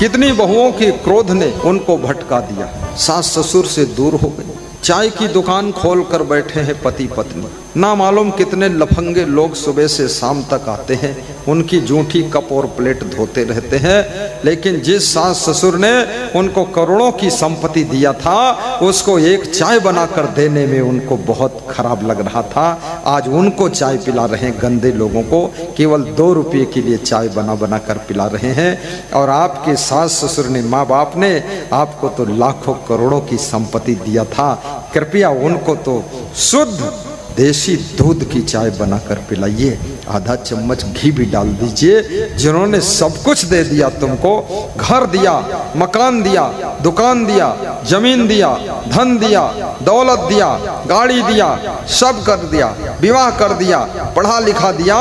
कितनी बहुओं के क्रोध ने उनको भटका दिया, सास ससुर से दूर हो गए। चाय की दुकान खोल कर बैठे हैं पति पत्नी, ना मालूम कितने लफंगे लोग सुबह से शाम तक आते हैं, उनकी जूठी कप और प्लेट धोते रहते हैं। लेकिन जिस सास ससुर ने उनको करोड़ों की संपत्ति दिया था, उसको एक चाय बनाकर देने में उनको बहुत खराब लग रहा था। आज उनको चाय पिला रहे हैं, गंदे लोगों को केवल 2 रुपये के लिए चाय बना बना कर पिला रहे हैं। और आपके सास ससुर ने, माँ बाप ने आपको तो लाखों करोड़ों की संपत्ति दिया था, कृपया उनको तो शुद्ध देसी दूध की चाय बनाकर पिलाइए, आधा चम्मच घी भी डाल दीजिए। जिन्होंने सब कुछ दे दिया तुमको, घर दिया, मकान दिया, दुकान दिया, जमीन दिया, धन दिया, दौलत दिया, गाड़ी दिया, सब कर दिया, विवाह कर दिया, पढ़ा लिखा दिया,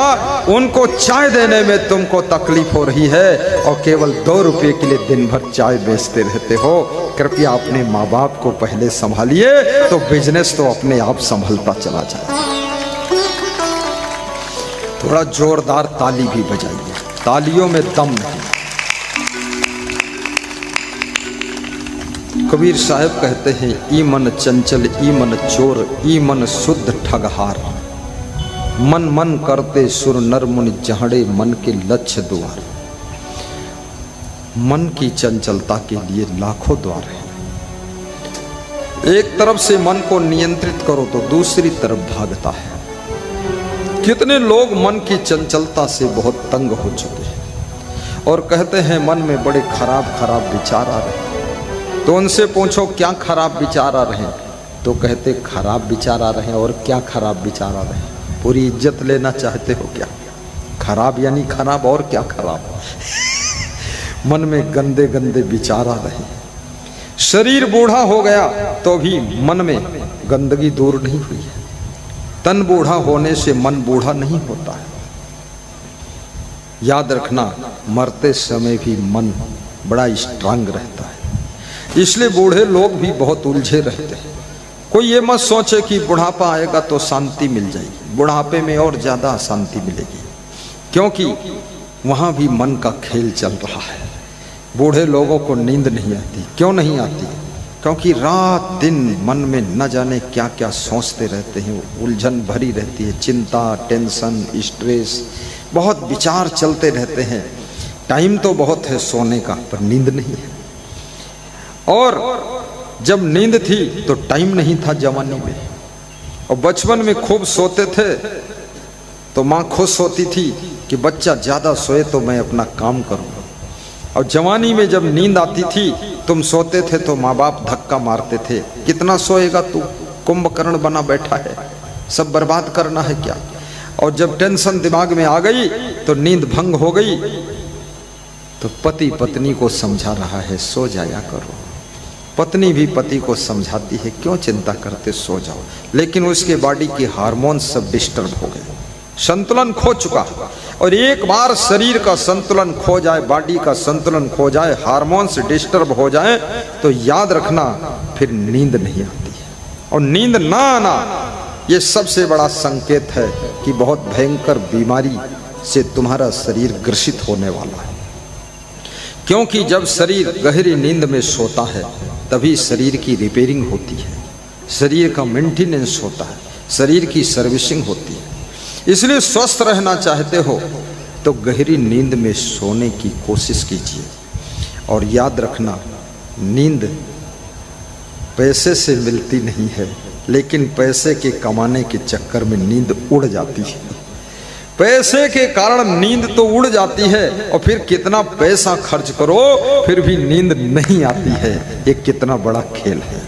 उनको चाय देने में तुमको तकलीफ हो रही है और केवल 2 रुपये के लिए दिन भर चाय बेचते रहते हो। कृपया अपने माँ बाप को पहले संभालिए, तो बिजनेस तो अपने आप संभलता चला जाए। थोड़ा जोरदार ताली भी बजाइए, तालियों में दम नहीं। कबीर साहब कहते हैं, ई मन चंचल ई मन चोर, ई मन शुद्ध ठगहार, मन मन करते सुर नर मुनि जहड़े मन के लक्ष्य द्वार। मन की चंचलता के लिए लाखों द्वार हैं। एक तरफ से मन को नियंत्रित करो तो दूसरी तरफ भागता है। कितने लोग मन की चंचलता से बहुत तंग हो चुके हैं और कहते हैं मन में बड़े खराब खराब विचार आ रहे हैं। तो उनसे पूछो क्या खराब विचार आ रहे हैं, तो कहते खराब विचार आ रहे हैं। और क्या खराब विचार आ रहे हैं? पूरी इज्जत लेना चाहते हो क्या? खराब यानी खराब, और क्या खराब? मन में गंदे गंदे विचार आ रहे हैं। शरीर बूढ़ा हो गया तो भी मन में गंदगी दूर नहीं हुई है। तन बूढ़ा होने से मन बूढ़ा नहीं होता है। याद रखना, मरते समय भी मन बड़ा स्ट्रांग रहता है। इसलिए बूढ़े लोग भी बहुत उलझे रहते हैं। कोई ये मत सोचे कि बुढ़ापा आएगा तो शांति मिल जाएगी। बुढ़ापे में और ज्यादा शांति मिलेगी, क्योंकि वहां भी मन का खेल चल रहा है। बूढ़े लोगों को नींद नहीं आती। क्यों नहीं आती? क्योंकि रात दिन मन में न जाने क्या क्या सोचते रहते हैं, उलझन भरी रहती है, चिंता, टेंशन, स्ट्रेस, बहुत विचार चलते रहते हैं। टाइम तो बहुत है सोने का, पर नींद नहीं है। और जब नींद थी तो टाइम नहीं था जवानी में, और बचपन में खूब सोते थे तो माँ खुश होती थी कि बच्चा ज्यादा सोए तो मैं अपना काम करूँ। और जवानी में जब नींद आती थी, तुम सोते थे तो माँ बाप धक्का मारते थे, कितना सोएगा तू, कुंभकर्ण बना बैठा है, सब बर्बाद करना है क्या? और जब टेंशन दिमाग में आ गई तो नींद भंग हो गई, तो पति पत्नी को समझा रहा है सो जाया करो। पत्नी भी पति को समझाती है क्यों चिंता करते, सो जाओ। लेकिन उसके बॉडी के हार्मोन्स सब डिस्टर्ब हो गए, संतुलन खो चुका। और एक बार शरीर का संतुलन खो जाए, बॉडी का संतुलन खो जाए, हार्मोन्स डिस्टर्ब हो जाए, तो याद रखना फिर नींद नहीं आती है। और नींद ना आना ये सबसे बड़ा संकेत है कि बहुत भयंकर बीमारी से तुम्हारा शरीर ग्रसित होने वाला है। क्योंकि जब शरीर गहरी नींद में सोता है तभी शरीर की रिपेयरिंग होती है, शरीर का मेंटेनेंस होता है, शरीर की सर्विसिंग होती है। इसलिए स्वस्थ रहना चाहते हो तो गहरी नींद में सोने की कोशिश कीजिए। और याद रखना, नींद पैसे से मिलती नहीं है, लेकिन पैसे के कमाने के चक्कर में नींद उड़ जाती है। पैसे के कारण नींद तो उड़ जाती है, और फिर कितना पैसा खर्च करो फिर भी नींद नहीं आती है। ये कितना बड़ा खेल है।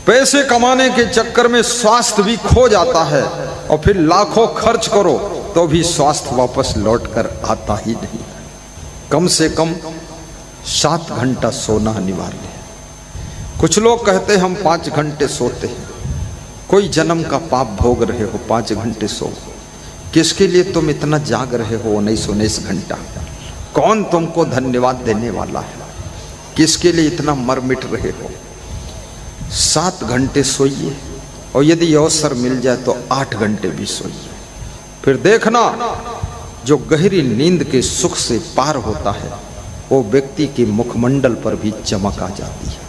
पैसे कमाने के चक्कर में स्वास्थ्य भी खो जाता है, और फिर लाखों खर्च करो तो भी स्वास्थ्य वापस लौट कर आता ही नहीं। कम से कम 7 घंटा सोना अनिवार्य है। कुछ लोग कहते हैं हम 5 घंटे सोते हैं। कोई जन्म का पाप भोग रहे हो, 5 घंटे सो। किसके लिए तुम इतना जाग रहे हो 19 घंटा? कौन तुमको धन्यवाद देने वाला है? किसके लिए इतना मर मिट रहे हो? 7 घंटे सोइए, और यदि अवसर मिल जाए तो 8 घंटे भी सोइए। फिर देखना, जो गहरी नींद के सुख से पार होता है वो व्यक्ति के मुखमंडल पर भी चमक आ जाती है,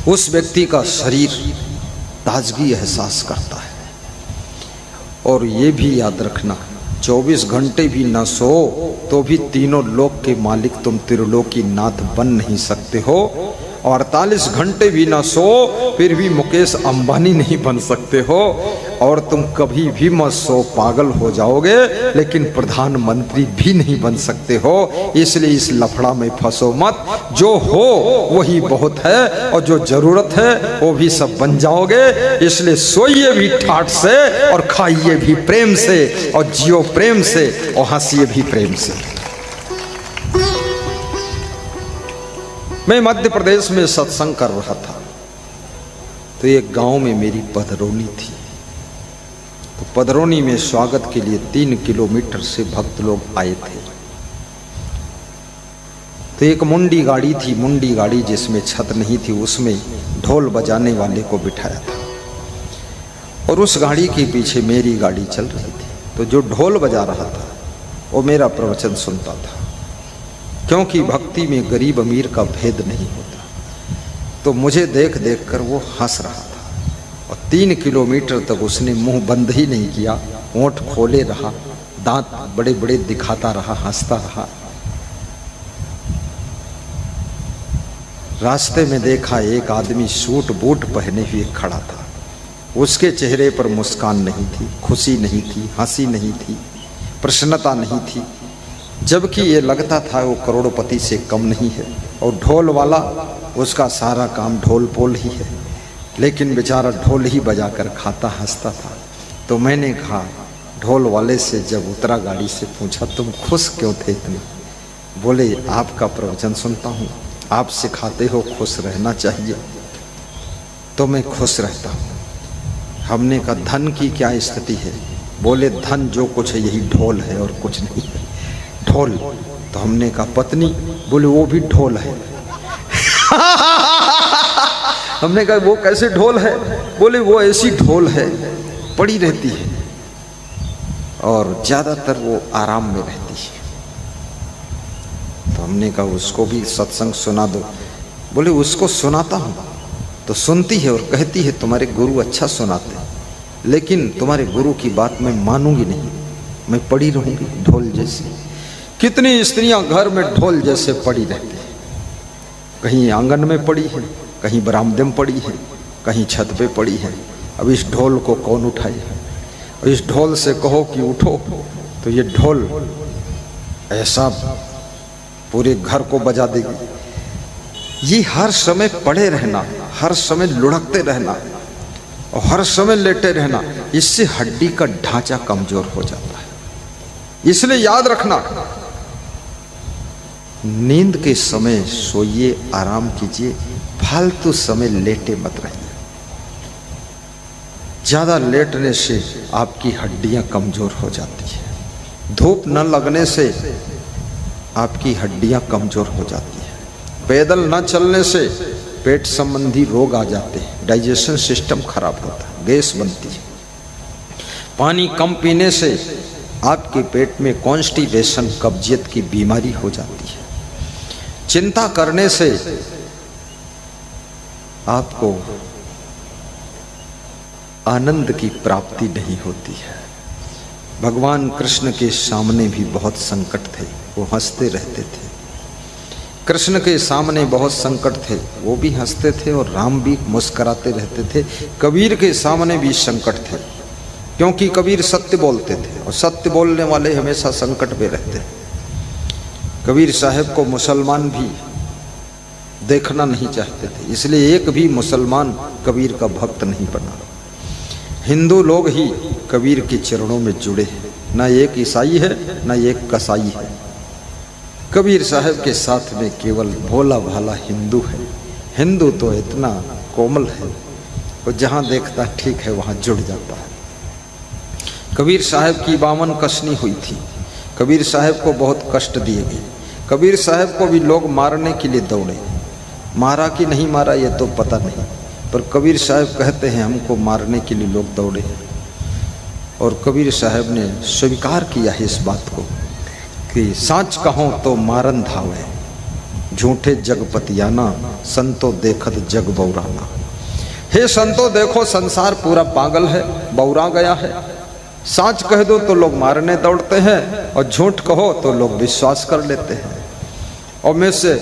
उस व्यक्ति का शरीर ताजगी एहसास करता है। और ये भी याद रखना, 24 घंटे भी न सो तो भी तीनों लोक के मालिक तुम त्रिलोकी नाथ बन नहीं सकते हो, और 48 घंटे भी ना सो फिर भी मुकेश अंबानी नहीं बन सकते हो, और तुम कभी भी मत सो पागल हो जाओगे लेकिन प्रधानमंत्री भी नहीं बन सकते हो। इसलिए इस लफड़ा में फंसो मत, जो हो वही बहुत है और जो जरूरत है वो भी सब बन जाओगे। इसलिए सोइए भी ठाठ से और खाइए भी प्रेम से और जियो प्रेम से और हंसिए भी प्रेम से। मैं मध्य प्रदेश में सत्संग कर रहा था तो एक गांव में मेरी पधरौनी थी। तो पधरौनी में स्वागत के लिए 3 किलोमीटर से भक्त लोग आए थे। तो एक मुंडी गाड़ी थी, मुंडी गाड़ी जिसमें छत नहीं थी, उसमें ढोल बजाने वाले को बिठाया था और उस गाड़ी के पीछे मेरी गाड़ी चल रही थी। तो जो ढोल बजा रहा था वो मेरा प्रवचन सुनता था, क्योंकि भक्ति में गरीब अमीर का भेद नहीं होता। तो मुझे देख देख कर वो हंस रहा था और 3 किलोमीटर तक उसने मुंह बंद ही नहीं किया, होंठ खोले रहा, दांत बड़े बड़े दिखाता रहा, हंसता रहा। रास्ते में देखा एक आदमी सूट बूट पहने हुए खड़ा था। उसके चेहरे पर मुस्कान नहीं थी, खुशी नहीं थी, हंसी नहीं थी, प्रसन्नता नहीं थी, जबकि ये लगता था वो करोड़पति से कम नहीं है। और ढोल वाला, उसका सारा काम ढोल पोल ही है, लेकिन बेचारा ढोल ही बजाकर खाता हंसता था। तो मैंने कहा ढोल वाले से, जब उतरा गाड़ी से, पूछा तुम खुश क्यों थे इतने? बोले आपका प्रवचन सुनता हूँ, आप सिखाते हो खुश रहना चाहिए, तो मैं खुश रहता हूँ। हमने कहा धन की क्या स्थिति है? बोले धन जो कुछ है यही ढोल है और कुछ नहीं है। ढोल? तो हमने कहा पत्नी? बोले वो भी ढोल है। हमने कहा वो कैसे ढोल है? बोले वो ऐसी ढोल है, पड़ी रहती है और ज्यादातर वो आराम में रहती है। तो हमने कहा उसको भी सत्संग सुना दो। बोले उसको सुनाता हूँ तो सुनती है और कहती है तुम्हारे गुरु अच्छा सुनाते हैं, लेकिन तुम्हारे गुरु की बात मैं मानूंगी नहीं, मैं पड़ी रहूंगी ढोल जैसी। कितनी स्त्रियां घर में ढोल जैसे पड़ी रहती हैं, कहीं आंगन में पड़ी है, कहीं बरामदे में पड़ी है, कहीं छत पे पड़ी है। अब इस ढोल को कौन उठाए? और इस ढोल से कहो कि उठो तो ये ढोल ऐसा पूरे घर को बजा देगी। ये हर समय पड़े रहना, हर समय लुढ़कते रहना और हर समय लेटे रहना, इससे हड्डी का ढांचा कमजोर हो जाता है। इसलिए याद रखना, नींद के समय सोइए, आराम कीजिए, फालतू समय लेटे मत रहिए। ज्यादा लेटने से आपकी हड्डियां कमजोर हो जाती है, धूप न लगने से आपकी हड्डियां कमजोर हो जाती है, पैदल न चलने से पेट संबंधी रोग आ जाते हैं, डाइजेशन सिस्टम खराब होता है, गैस बनती है, पानी कम पीने से आपके पेट में कॉन्स्टिपेशन, कब्जियत की बीमारी हो जाती है, चिंता करने से आपको आनंद की प्राप्ति नहीं होती है। भगवान कृष्ण के सामने भी बहुत संकट थे, वो हंसते रहते थे। कृष्ण के सामने बहुत संकट थे, वो भी हंसते थे, और राम भी मुस्कुराते रहते थे। कबीर के सामने भी संकट थे, क्योंकि कबीर सत्य बोलते थे और सत्य बोलने वाले हमेशा संकट में रहते हैं। कबीर साहब को मुसलमान भी देखना नहीं चाहते थे, इसलिए एक भी मुसलमान कबीर का भक्त नहीं बना। हिंदू लोग ही कबीर के चरणों में जुड़े हैं, ना एक ईसाई है ना एक कसाई है। कबीर साहब के साथ में केवल भोला भाला हिंदू है। हिंदू तो इतना कोमल है, वो जहाँ देखता ठीक है वहाँ जुड़ जाता है। कबीर साहब की 52 कसनी हुई थी, कबीर साहब को बहुत कष्ट दिए गए। कबीर साहब को भी लोग मारने के लिए दौड़े, मारा कि नहीं मारा ये तो पता नहीं, पर कबीर साहब कहते हैं हमको मारने के लिए लोग दौड़े। और कबीर साहब ने स्वीकार किया है इस बात को कि साच कहो तो मारन धावे, झूठे जगपतियाना, संतो देखत जग बौराना। हे संतो देखो संसार पूरा पागल है, बौरा गया है। साच कह दो तो लोग मारने दौड़ते हैं और झूठ कहो तो लोग विश्वास कर लेते हैं। और में से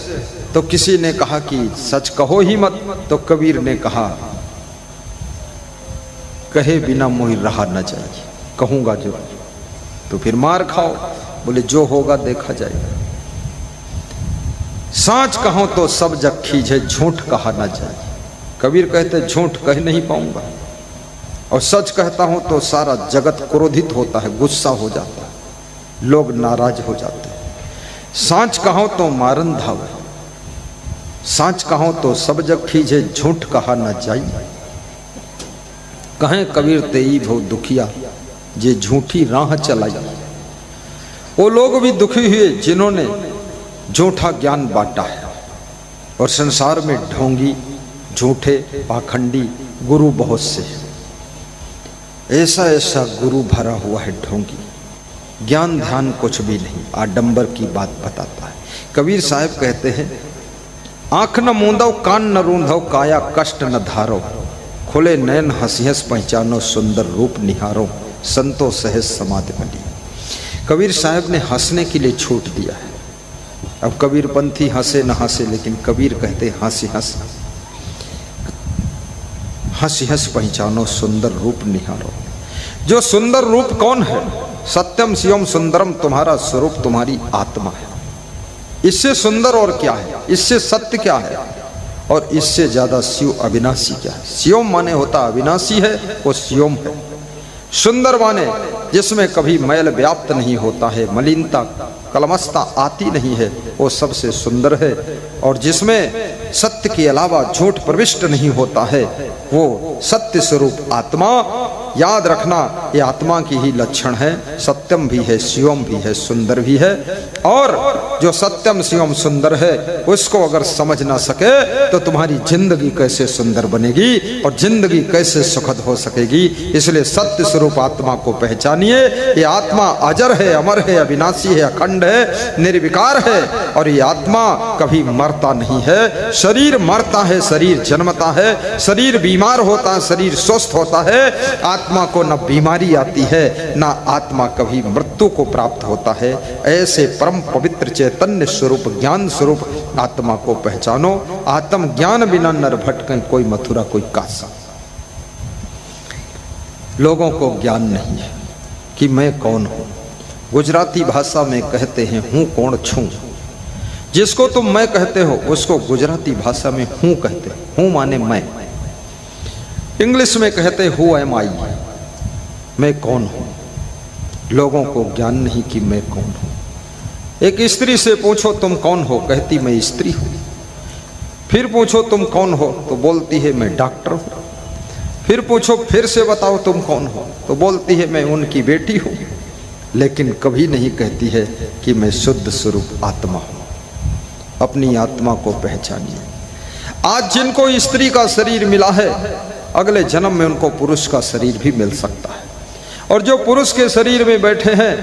तो किसी ने कहा कि सच कहो ही मत, तो कबीर ने कहा कहे बिना मोहि रहा न जाए, कहूंगा जो तो फिर मार खाओ। बोले जो होगा देखा जाएगा। साच कहो तो सब जग खींचे, झूठ कहा न जाए। कबीर कहते झूठ कह नहीं पाऊंगा, और सच कहता हूं तो सारा जगत क्रोधित होता है, गुस्सा हो जाता है, लोग नाराज हो जाते हैं। साच कहो तो मारन धावे, साच कहो तो सब जग खींचे, झूठ कहा न जाए। कहें कबीर तेई भो दुखिया, जे झूठी राह चलाई। वो लोग भी दुखी हुए जिन्होंने झूठा ज्ञान बांटा है, और संसार में ढोंगी, झूठे, पाखंडी गुरु बहुत से। ऐसा ऐसा गुरु भरा हुआ है ढोंगी, ज्ञान ध्यान कुछ भी नहीं, आडंबर की बात बताता है। कबीर साहब कहते हैं आंख न मूंदो, कान न रूंधो, काया कष्ट न धारो, खुले नयन हंसी हंस पहचानो, सुंदर रूप निहारो, संतो सहज समाधि बनी। कबीर साहब ने हंसने के लिए छूट दिया है। अब कबीरपंथी हंसे न हंसे, लेकिन कबीर कहते हंसी हंस, हंसी हंस पहचानो, सुंदर रूप निहारो। जो सुंदर रूप कौन है? सत्यम शिवम सुंदरम, तुम्हारा स्वरूप तुम्हारी आत्मा है। इससे सुंदर और क्या है? इससे सत्य क्या है? और इससे ज्यादा शिव अविनाशी क्या है? शिवम माने होता अविनाशी है, वो शिवम है। सुंदर माने जिसमें कभी मैल व्याप्त नहीं होता है, मलिनता कलमस्ता आती नहीं है, वो सबसे सुंदर है। और जिसमें सत्य के अलावा झूठ प्रविष्ट नहीं होता है, वो सत्य स्वरूप आत्मा। याद रखना, ये आत्मा की ही लक्षण है। सत्यम भी है, शिवम भी है, सुंदर भी है। और जो सत्यम शिवम सुंदर है, उसको अगर समझ ना सके तो तुम्हारी जिंदगी कैसे सुंदर बनेगी और जिंदगी कैसे सुखद हो सकेगी। इसलिए सत्य स्वरूप आत्मा को पहचानिए। ये आत्मा अजर है, अमर है, अविनाशी है, अखंड है, निर्विकार है। और ये आत्मा कभी मरता नहीं है। शरीर मरता है, शरीर जन्मता है, शरीर बीमार होता है, शरीर स्वस्थ होता है। आत्मा को न बीमारी आती है, न आत्मा कभी मृत्यु को प्राप्त होता है। ऐसे परम पवित्र चैतन्य स्वरूप, ज्ञान स्वरूप आत्मा को पहचानो। आत्म ज्ञान बिना नर भटके, कोई मथुरा कोई काशी। लोगों को ज्ञान नहीं है कि मैं कौन हूं। गुजराती भाषा में कहते हैं हूं कौन छू। जिसको तुम मैं कहते हो उसको गुजराती भाषा में हूं कहते हैं। हूं माने मैं। इंग्लिश में कहते हु एम आई, मैं कौन हूं। लोगों को ज्ञान नहीं कि मैं कौन हूं। एक स्त्री से पूछो तुम कौन हो, कहती मैं स्त्री हूं। फिर पूछो तुम कौन हो, तो बोलती है मैं डॉक्टर हूं। फिर पूछो, फिर से बताओ तुम कौन हो, तो बोलती है मैं उनकी बेटी हूं। लेकिन कभी नहीं कहती है कि मैं शुद्ध स्वरूप आत्मा हूं। अपनी आत्मा को पहचानिए। आज जिनको स्त्री का शरीर मिला है, अगले जन्म में उनको पुरुष का शरीर भी मिल सकता है। और जो पुरुष के शरीर में बैठे हैं,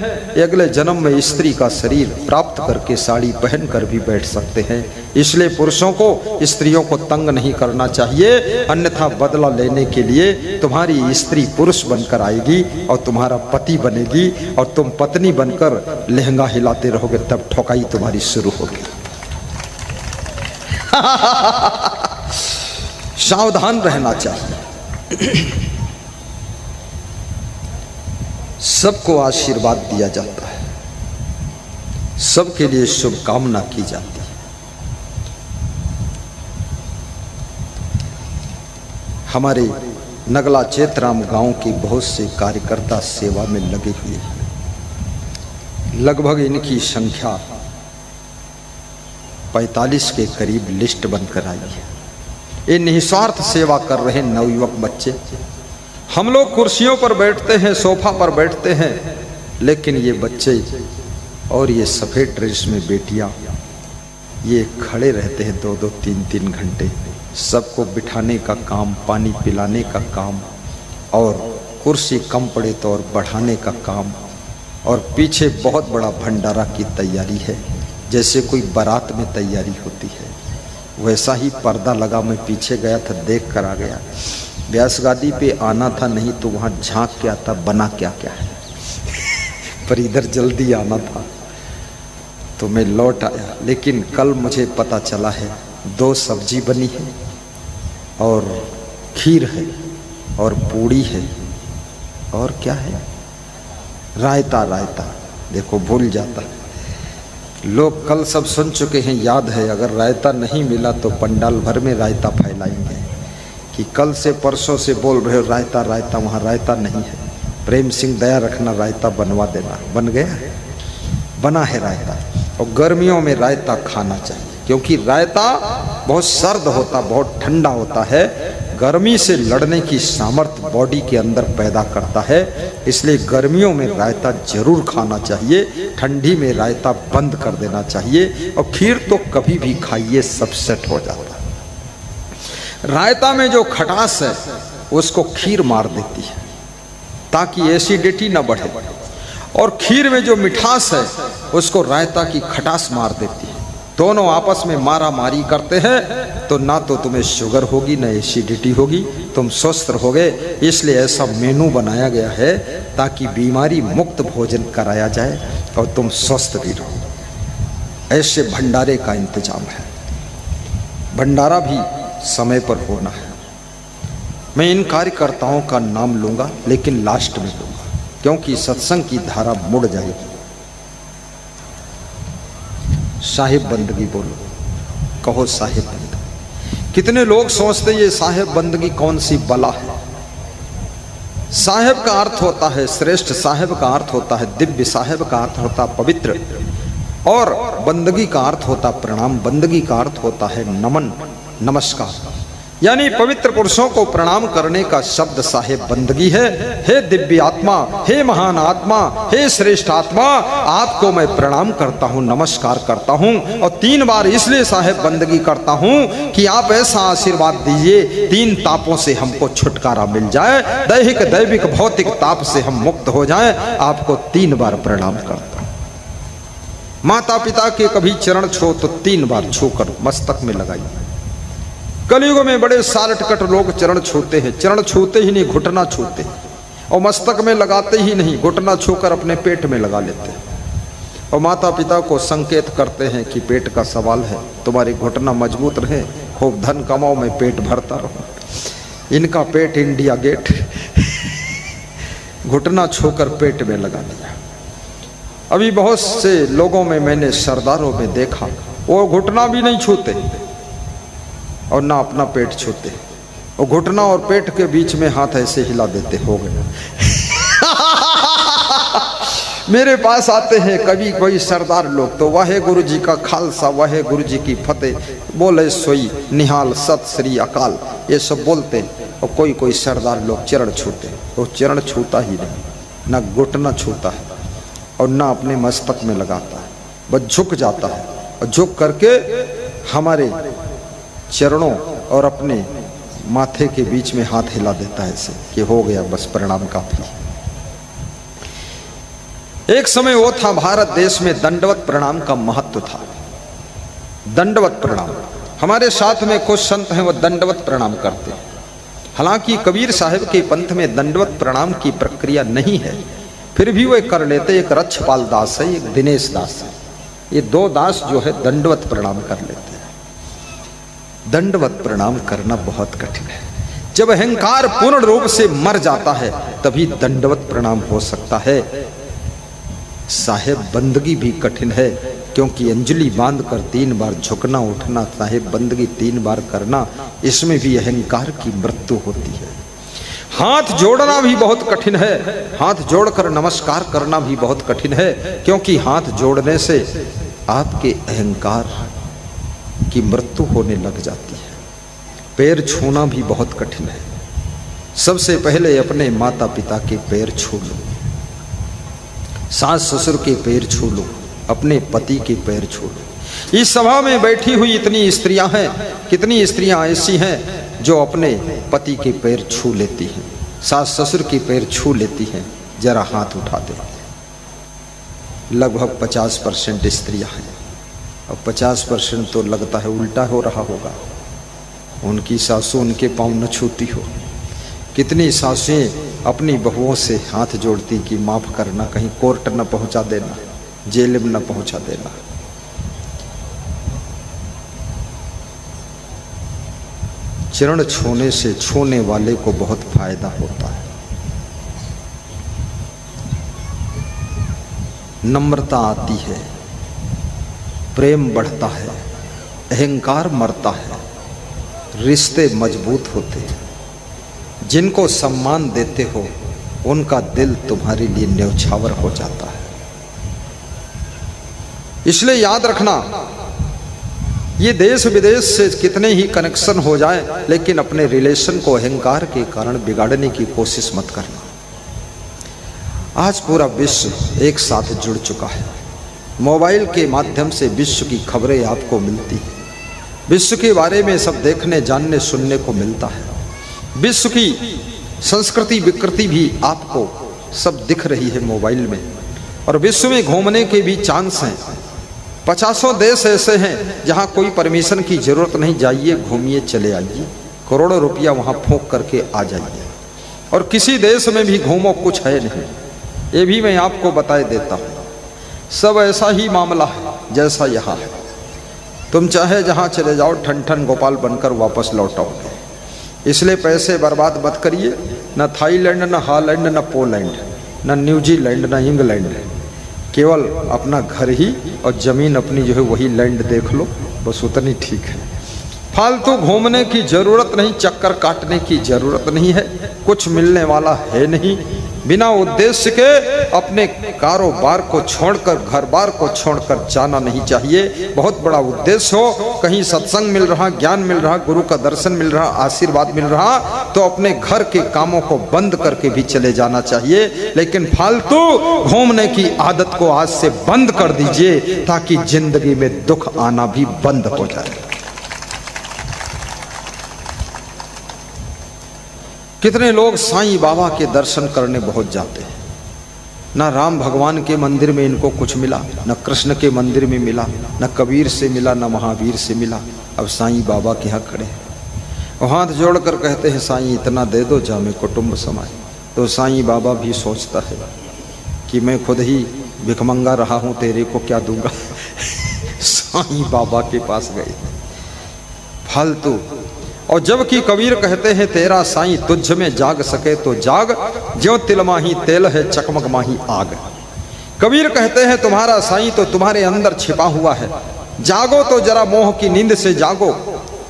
अगले जन्म में स्त्री का शरीर प्राप्त करके साड़ी पहनकर भी बैठ सकते हैं। इसलिए पुरुषों को स्त्रियों को तंग नहीं करना चाहिए, अन्यथा बदला लेने के लिए तुम्हारी स्त्री पुरुष बनकर आएगी और तुम्हारा पति बनेगी, और तुम पत्नी बनकर लहंगा हिलाते रहोगे, तब ठोकाई तुम्हारी शुरू होगी। सावधान रहना चाहिए। सबको आशीर्वाद दिया जाता है, सबके लिए शुभकामना की जाती है। हमारे नगला चेतराम गांव के बहुत से कार्यकर्ता सेवा में लगे हुए हैं। लगभग इनकी संख्या 45 के करीब लिस्ट बनकर आई है। ये निस्वार्थ सेवा कर रहे नवयुवक बच्चे। हम लोग कुर्सियों पर बैठते हैं, सोफा पर बैठते हैं, लेकिन ये बच्चे और ये सफ़ेद ड्रेस में बेटियां, ये खड़े रहते हैं 2-2, 3-3 घंटे। सबको बिठाने का काम, पानी पिलाने का काम, और कुर्सी कम पड़े तो और बढ़ाने का काम, और पीछे बहुत बड़ा भंडारा की तैयारी है, जैसे कोई बारात में तैयारी होती है। वैसा ही पर्दा लगा। मैं पीछे गया था, देख कर आ गया। व्यास गादी पे आना था, नहीं तो वहाँ झांक के आता बना क्या क्या है, पर इधर जल्दी आना था तो मैं लौट आया। लेकिन कल मुझे पता चला है 2 सब्जी बनी है और खीर है और पूड़ी है और क्या है, रायता। रायता देखो भूल जाता है लोग, कल सब सुन चुके हैं, याद है। अगर रायता नहीं मिला तो पंडाल भर में रायता फैलाएंगे कि कल से परसों से बोल रहे हो रायता रायता, वहाँ रायता नहीं है। प्रेम सिंह दया रखना, रायता बनवा देना। बन गया, बना है रायता। और गर्मियों में रायता खाना चाहिए, क्योंकि रायता बहुत सर्द होता, बहुत ठंडा होता है, गर्मी से लड़ने की सामर्थ्य बॉडी के अंदर पैदा करता है। इसलिए गर्मियों में रायता जरूर खाना चाहिए, ठंडी में रायता बंद कर देना चाहिए। और खीर तो कभी भी खाइए, सब सेट हो जाता है। रायता में जो खटास है उसको खीर मार देती है, ताकि एसिडिटी न बढ़े। और खीर में जो मिठास है उसको रायता की खटास मार देती है। दोनों आपस में मारा मारी करते हैं तो ना तो तुम्हें शुगर होगी न एसिडिटी होगी, तुम स्वस्थ रहोगे। इसलिए ऐसा मेनू बनाया गया है ताकि बीमारी मुक्त भोजन कराया जाए और तुम स्वस्थ भी रहो। ऐसे भंडारे का इंतजाम है। भंडारा भी समय पर होना है। मैं इन कार्यकर्ताओं का नाम लूंगा, लेकिन लास्ट में लूंगा, क्योंकि सत्संग की धारा मुड़ जाएगी। साहिब बंदगी बोलो, कहो साहिब बंदगी। कितने लोग सोचते ये साहिब बंदगी कौन सी बला है। साहिब का अर्थ होता है श्रेष्ठ, साहिब का अर्थ होता है दिव्य, साहिब का अर्थ होता पवित्र, और बंदगी का अर्थ होता प्रणाम। बंदगी का अर्थ होता है नमन, नमस्कार। यानी पवित्र पुरुषों को प्रणाम करने का शब्द साहिब बंदगी है। हे दिव्य आत्मा, हे महान आत्मा, हे श्रेष्ठ आत्मा, आपको मैं प्रणाम करता हूँ, नमस्कार करता हूँ। और 3 बार इसलिए साहिब बंदगी करता हूँ कि आप ऐसा आशीर्वाद दीजिए 3 तापों से हमको छुटकारा मिल जाए, दैहिक दैविक भौतिक ताप से हम मुक्त हो जाएं। आपको 3 बार प्रणाम करता हूँ। माता पिता के कभी चरण छो तो 3 बार छूकर मस्तक में लगाइए। कलयुग में बड़े सालटकट लोग चरण छूते हैं, चरण छूते ही नहीं घुटना छूते, और मस्तक में लगाते ही नहीं, घुटना छूकर अपने पेट में लगा लेते हैं। और माता पिता को संकेत करते हैं कि पेट का सवाल है, तुम्हारी घुटना मजबूत रहे, खूब धन कमाओ, मैं पेट भरता रहूं। इनका पेट इंडिया गेट घुटना छूकर पेट में लगा दिया। अभी बहुत से लोगों में मैंने सरदारों में देखा, वो घुटना भी नहीं छूते और ना अपना पेट छूते, और घुटना और पेट के बीच में हाथ ऐसे हिला देते, हो गए। मेरे पास आते हैं कभी कोई सरदार लोग तो वाहे गुरु जी का खालसा, वाहे गुरु जी की फतेह, बोले सोई निहाल, सत श्री अकाल, ये सब बोलते। और कोई कोई सरदार लोग चरण छूते, वो चरण छूता ही नहीं, ना घुटना छूता है और ना अपने मस्तक में लगाता है, बस झुक जाता है। और झुक करके हमारे चरणों और अपने माथे के बीच में हाथ हिला देता है ऐसे कि हो गया, बस प्रणाम काफी। एक समय वो था, भारत देश में दंडवत प्रणाम का महत्व था। दंडवत प्रणाम, हमारे साथ में कुछ संत हैं वो दंडवत प्रणाम करते हैं। हालांकि कबीर साहिब के पंथ में दंडवत प्रणाम की प्रक्रिया नहीं है, फिर भी वे कर लेते। एक रक्षपाल दास है, एक दिनेश दास है, ये 2 दास जो है दंडवत प्रणाम कर लेते हैं। दंडवत प्रणाम करना बहुत कठिन है। जब अहंकार पूर्ण रूप से मर जाता है तभी दंडवत प्रणाम हो सकता है। साहिब बंदगी भी कठिन है, क्योंकि अंजलि बांधकर 3 बार झुकना उठना, साहिब बंदगी 3 बार करना, इसमें भी अहंकार की मृत्यु होती है। हाथ जोड़ना भी बहुत कठिन है, हाथ जोड़कर नमस्कार करना भी बहुत कठिन है, क्योंकि हाथ जोड़ने से आपके अहंकार की मृत्यु होने लग जाती है। पैर छूना भी बहुत कठिन है। सबसे पहले अपने माता पिता के पैर छू लो, सास ससुर के पैर छू लो, अपने पति के पैर छू लो। इस सभा में बैठी हुई इतनी स्त्रियां हैं, कितनी स्त्रियां ऐसी हैं जो अपने पति के पैर छू लेती हैं, सास ससुर के पैर छू लेती हैं। जरा हाथ उठा दे। लगभग 50% स्त्रियां हैं। अब 50% तो लगता है उल्टा हो रहा होगा, उनकी सासू उनके पाँव न छूती हो। कितनी सासें अपनी बहुओं से हाथ जोड़ती कि माफ़ करना, कहीं कोर्ट न पहुंचा देना, जेल में न पहुंचा देना। चरण छूने से छूने वाले को बहुत फायदा होता है। नम्रता आती है, प्रेम बढ़ता है, अहंकार मरता है, रिश्ते मजबूत होते हैं। जिनको सम्मान देते हो उनका दिल तुम्हारे लिए न्यौछावर हो जाता है। इसलिए याद रखना, ये देश विदेश से कितने ही कनेक्शन हो जाए, लेकिन अपने रिलेशन को अहंकार के कारण बिगाड़ने की कोशिश मत करना। आज पूरा विश्व एक साथ जुड़ चुका है। मोबाइल के माध्यम से विश्व की खबरें आपको मिलती हैं, विश्व के बारे में सब देखने जानने सुनने को मिलता है। विश्व की संस्कृति विकृति भी आपको सब दिख रही है मोबाइल में। और विश्व में घूमने के भी चांस हैं। 50 देश ऐसे हैं जहां कोई परमिशन की जरूरत नहीं, जाइए घूमिए चले आइए, करोड़ों रुपया वहां फूंक करके आ जाइए। और किसी देश में भी घूमो कुछ है नहीं, ये भी मैं आपको बताए देता हूँ। सब ऐसा ही मामला है जैसा यहाँ है। तुम चाहे जहाँ चले जाओ, ठन ठन गोपाल बनकर वापस लौटाओगे। इसलिए पैसे बर्बाद मत करिए। न थाईलैंड, न हॉलैंड, न पोलैंड, न न्यूजीलैंड, न इंग्लैंड। केवल अपना घर ही और ज़मीन अपनी जो है वही लैंड देख लो, बस उतनी ठीक है। फालतू घूमने की ज़रूरत नहीं, चक्कर काटने की ज़रूरत नहीं है, कुछ मिलने वाला है नहीं। बिना उद्देश्य के अपने कारोबार को छोड़कर, घर बार को छोड़कर जाना नहीं चाहिए। बहुत बड़ा उद्देश्य हो, कहीं सत्संग मिल रहा, ज्ञान मिल रहा, गुरु का दर्शन मिल रहा, आशीर्वाद मिल रहा, तो अपने घर के कामों को बंद करके भी चले जाना चाहिए। लेकिन फालतू घूमने की आदत को आज से बंद कर दीजिए, ताकि जिंदगी में दुख आना भी बंद हो जाए। कितने लोग साईं बाबा के दर्शन करने बहुत जाते हैं। ना राम भगवान के मंदिर में इनको कुछ मिला, न कृष्ण के मंदिर में मिला, न कबीर से मिला, न महावीर से मिला। अब साईं बाबा के यहाँ खड़े हैं, और हाथ जोड़कर कहते हैं साईं इतना दे दो जामे कुटुंब समाए। तो साईं बाबा भी सोचता है कि मैं खुद ही भिखमंगा रहा हूँ, तेरे को क्या दूंगा। साईं बाबा के पास गए फालतू। और जबकि कबीर कहते हैं तेरा साईं तुझ में जाग सके तो जाग, ज्यों तिल माही तेल है चकमक माही आग। कबीर कहते हैं तुम्हारा साईं तो तुम्हारे अंदर छिपा हुआ है, जागो तो जरा मोह की नींद से जागो,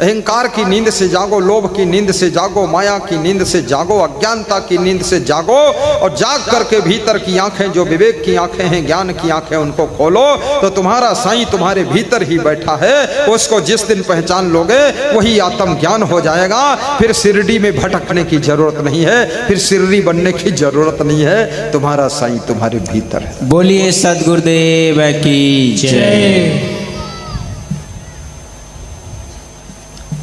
अहंकार की नींद से जागो, लोभ की नींद से जागो, माया की नींद से जागो, अज्ञानता की नींद से जागो। और जाग करके भीतर की आंखें, जो विवेक की आंखें हैं, ज्ञान की आंखें, उनको खोलो तो तुम्हारा साईं तुम्हारे भीतर ही बैठा है। उसको जिस दिन पहचान लोगे वही आत्म ज्ञान हो जाएगा। फिर शिरडी में भटकने की जरूरत नहीं है, फिर सिर्री बनने की जरूरत नहीं है, तुम्हारा साईं तुम्हारे भीतर है। बोलिए सद्गुरुदेव की जय।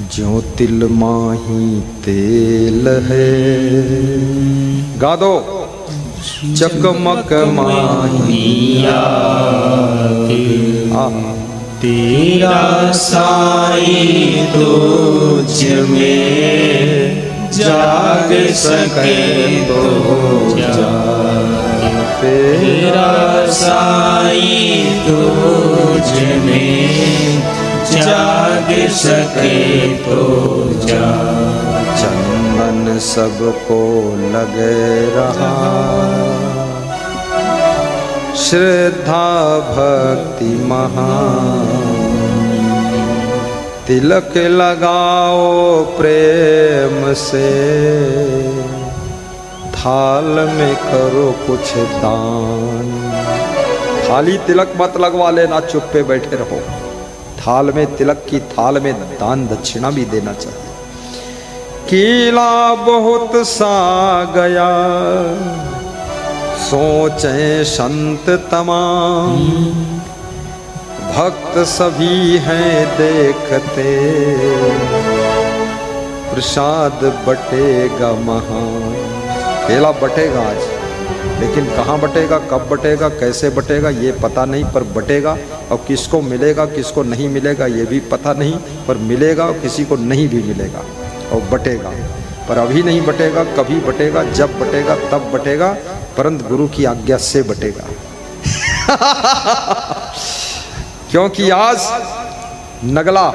ज्यों तिल माही तेल है, गा दो, चकमक माही तेरा साईं तुझ में जाग सके तो जाग, तेरा साईं तुझ में जाग सके तो जाग। चंदन सबको लगे रहा, श्रद्धा भक्ति महान, तिलक लगाओ प्रेम से, थाल में करो कुछ दान। खाली तिलक मत लगवा लेना, चुप पे बैठे रहो। थाल में, तिलक की थाल में दान दक्षिणा भी देना चाहिए। कीला बहुत सा गया, सोचे संत तमाम, भक्त सभी हैं देखते, प्रसाद बटेगा महान। केला बटेगा आज, लेकिन कहाँ बटेगा, कब बटेगा, कैसे बटेगा ये पता नहीं, पर बटेगा। और किसको मिलेगा किसको नहीं मिलेगा ये भी पता नहीं, पर मिलेगा और किसी को नहीं भी मिलेगा और बटेगा। पर अभी नहीं बटेगा, कभी बटेगा, जब बटेगा तब बटेगा, परंतु गुरु की आज्ञा से बटेगा। क्योंकि आज नगला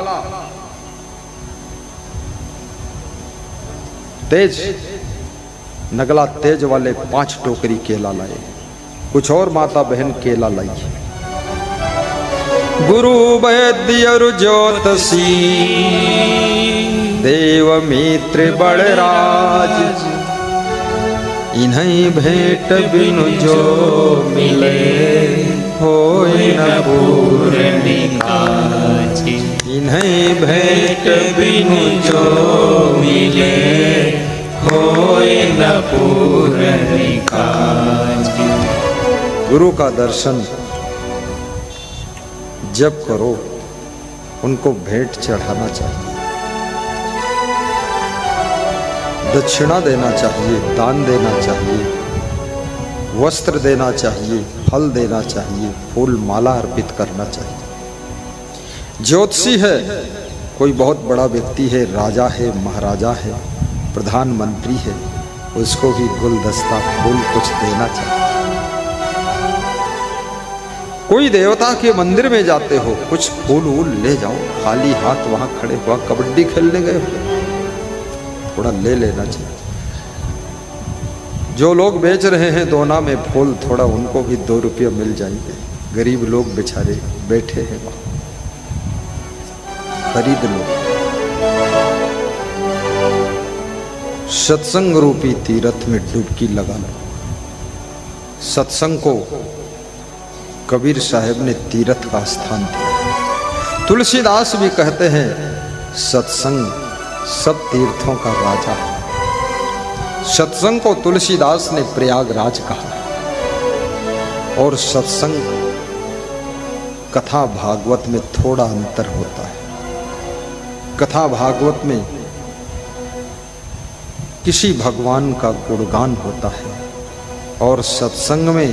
तेज, नगला तेज वाले 5 टोकरी केला लाए, कुछ और माता बहन केला लाई। गुरु वैद्य और ज्योतिषी देव मित्र बड़राज, इन्हीं भेंट बिनु जो मिले होय न पूर्ण काज। इन्हीं भेंट बिनु जो मिले होय न पूर्ण काज। गुरु का दर्शन जब करो उनको भेंट चढ़ाना चाहिए, दक्षिणा देना चाहिए, दान देना चाहिए, वस्त्र देना चाहिए, फल देना चाहिए, फूल माला अर्पित करना चाहिए। ज्योतिषी है, कोई बहुत बड़ा व्यक्ति है, राजा है, महाराजा है, प्रधानमंत्री है, उसको भी गुलदस्ता फूल कुछ देना चाहिए। कोई देवता के मंदिर में जाते हो, कुछ फूल वूल ले जाओ, खाली हाथ वहां खड़े हुआ कबड्डी खेलने गए हो, थोड़ा ले लेना चाहिए। जो लोग बेच रहे हैं दोना में फूल, थोड़ा उनको भी 2 रुपये मिल जाएंगे। गरीब लोग बेचारे बैठे हैं वहां, खरीद लो। सत्संग रूपी तीर्थ में डुबकी लगा लो। सत्संग को कबीर साहब ने तीर्थ का स्थान दिया। तुलसीदास भी कहते हैं सत्संग सब तीर्थों का राजा है। सत्संग को तुलसीदास ने प्रयागराज कहा। और सत्संग कथा भागवत में थोड़ा अंतर होता है। कथा भागवत में किसी भगवान का गुणगान होता है और सत्संग में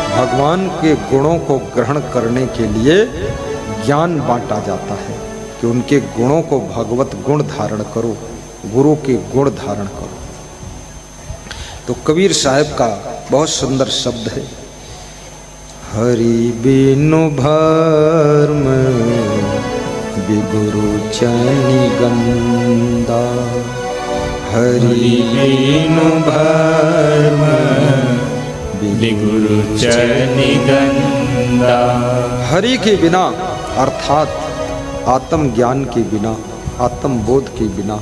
भगवान के गुणों को ग्रहण करने के लिए ज्ञान बांटा जाता है कि उनके गुणों को भगवत गुण धारण करो, गुरु के गुण धारण करो। तो कबीर साहब का बहुत सुंदर शब्द है, हरि बिनु भर्म बिगुरु चनि गंदा। हरि बिनु भर्म बिगुरु चनि गंदा। हरि के बिना अर्थात आत्म ज्ञान के बिना, आत्म बोध के बिना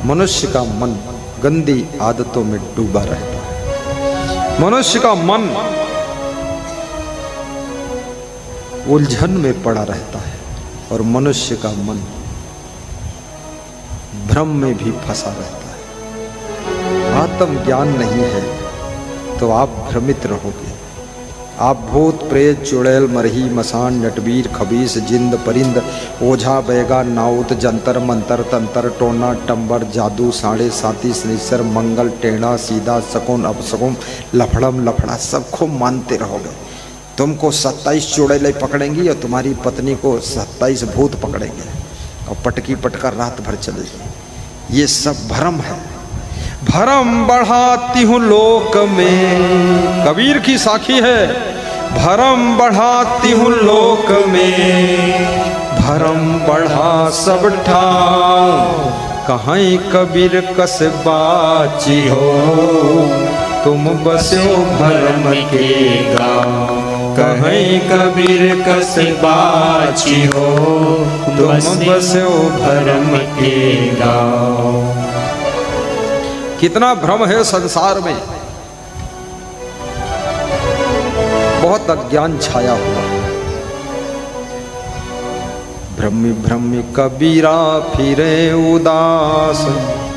मनुष्य का मन गंदी आदतों में डूबा रहता है। मनुष्य का मन उलझन में पड़ा रहता है और मनुष्य का मन भ्रम में भी फंसा रहता है। आत्म ज्ञान नहीं है तो आप भ्रमित रहोगे। आप भूत प्रेत चुड़ैल मरही मसान नटवीर खबीस जिंद परिंद ओझा बैगा नाउत जंतर मंतर तंत्र टोना टंबर जादू साढ़े साती सनीसर मंगल टेढ़ा सीधा सकुन अपसकुन लफड़म लफड़ा सब खूब मानते रहोगे। तुमको 27 चुड़ैलें पकड़ेंगी और तुम्हारी पत्नी को 27 भूत पकड़ेंगे और पटकी पटकर रात भर चलेगी। ये सब भ्रम है। भरम बढ़ाती हूँ लोक में, कबीर की साखी है, भरम बढ़ाती हूँ लोक में, भरम बढ़ा सब ठाव, कहीं कबीर कस बाची हो, तुम बसो भरम के गाँव। कहीं कबीर कस बाची हो, तुम बसो भरम के गाँव। कितना भ्रम है संसार में, बहुत अज्ञान छाया हुआ है। भ्रमि भ्रमि कबीरा फिरे उदास,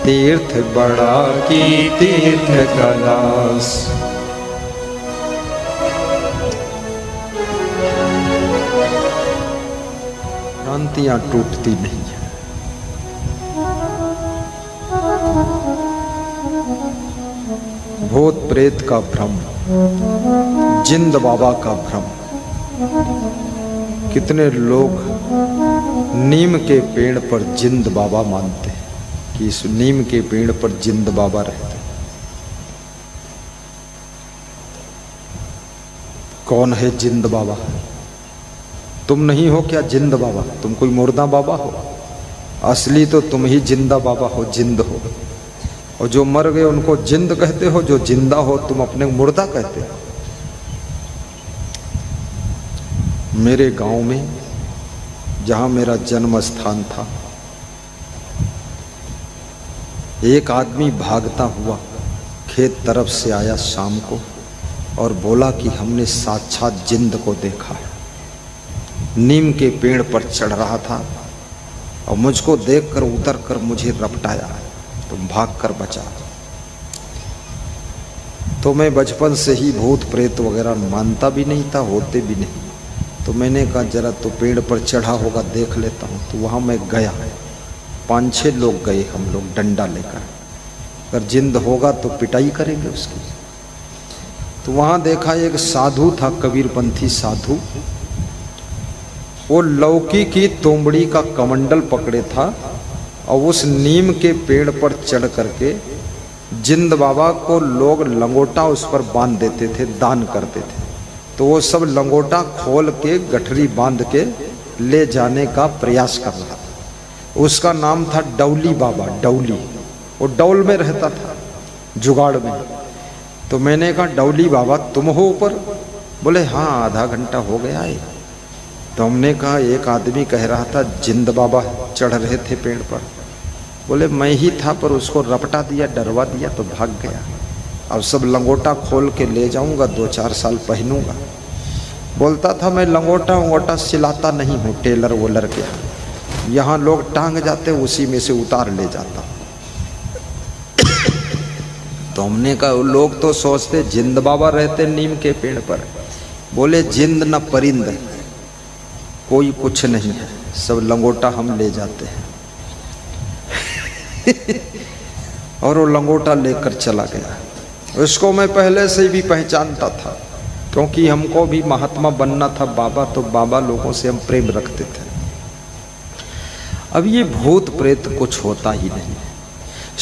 तीर्थ बड़ा की तीर्थ कलास। भ्रांतियां टूटती नहीं है। भूत प्रेत का भ्रम, जिंद बाबा का भ्रम। कितने लोग नीम के पेड़ पर जिंद बाबा मानते हैं कि इस नीम के पेड़ पर जिंद बाबा रहते हैं। कौन है जिंद बाबा? तुम नहीं हो क्या जिंद बाबा? तुम कोई मुर्दा बाबा हो? असली तो तुम ही जिंदा बाबा हो, जिंद हो। और जो मर गए उनको जिंद कहते हो, जो जिंदा हो तुम अपने मुर्दा कहते हो। मेरे गांव में जहां मेरा जन्म स्थान था, एक आदमी भागता हुआ खेत तरफ से आया शाम को और बोला कि हमने साक्षात जिंद को देखा है। नीम के पेड़ पर चढ़ रहा था और मुझको देखकर उतर कर मुझे रपटाया, तुम भाग कर बचा। तो मैं बचपन से ही भूत प्रेत वगैरह मानता भी नहीं था, होते भी नहीं। तो मैंने कहा जरा तो पेड़ पर चढ़ा होगा देख लेता हूँ। तो वहाँ मैं गया, 5-6 लोग गए, हम लोग डंडा लेकर। अगर जिंद होगा तो पिटाई करेंगे उसकी। तो वहाँ देखा एक साधु था, कबीरपंथी साधु। वो लौकी की तोमड़ी का कमंडल पकड़े था और उस नीम के पेड़ पर चढ़ करके जिंद बाबा को लोग लंगोटा उस पर बांध देते थे, दान करते थे। तो वो सब लंगोटा खोल के गठरी बांध के ले जाने का प्रयास कर रहा था। उसका नाम था डौली बाबा, डौली। वो डौल में रहता था, जुगाड़ में। तो मैंने कहा डौली बाबा तुम हो ऊपर? बोले हाँ, आधा घंटा हो गया है। तो हमने कहा एक आदमी कह रहा था जिंद बाबा चढ़ रहे थे पेड़ पर। बोले मैं ही था, पर उसको रपटा दिया, डरवा दिया तो भाग गया। अब सब लंगोटा खोल के ले जाऊंगा, 2-4 साल पहनूंगा। बोलता था मैं लंगोटा वंगोटा सिलाता नहीं हूँ, टेलर वोलर के यहाँ लोग टांग जाते उसी में से उतार ले जाता। तो हमने कहा लोग तो सोचते जिंद बाबा रहते नीम के पेड़ पर। बोले जिंद न परिंद कोई कुछ नहीं है, सब लंगोटा हम ले जाते हैं। और वो लंगोटा लेकर चला गया। उसको मैं पहले से भी पहचानता था, क्योंकि हमको भी महात्मा बनना था बाबा, तो बाबा लोगों से हम प्रेम रखते थे। अब ये भूत प्रेत कुछ होता ही नहीं।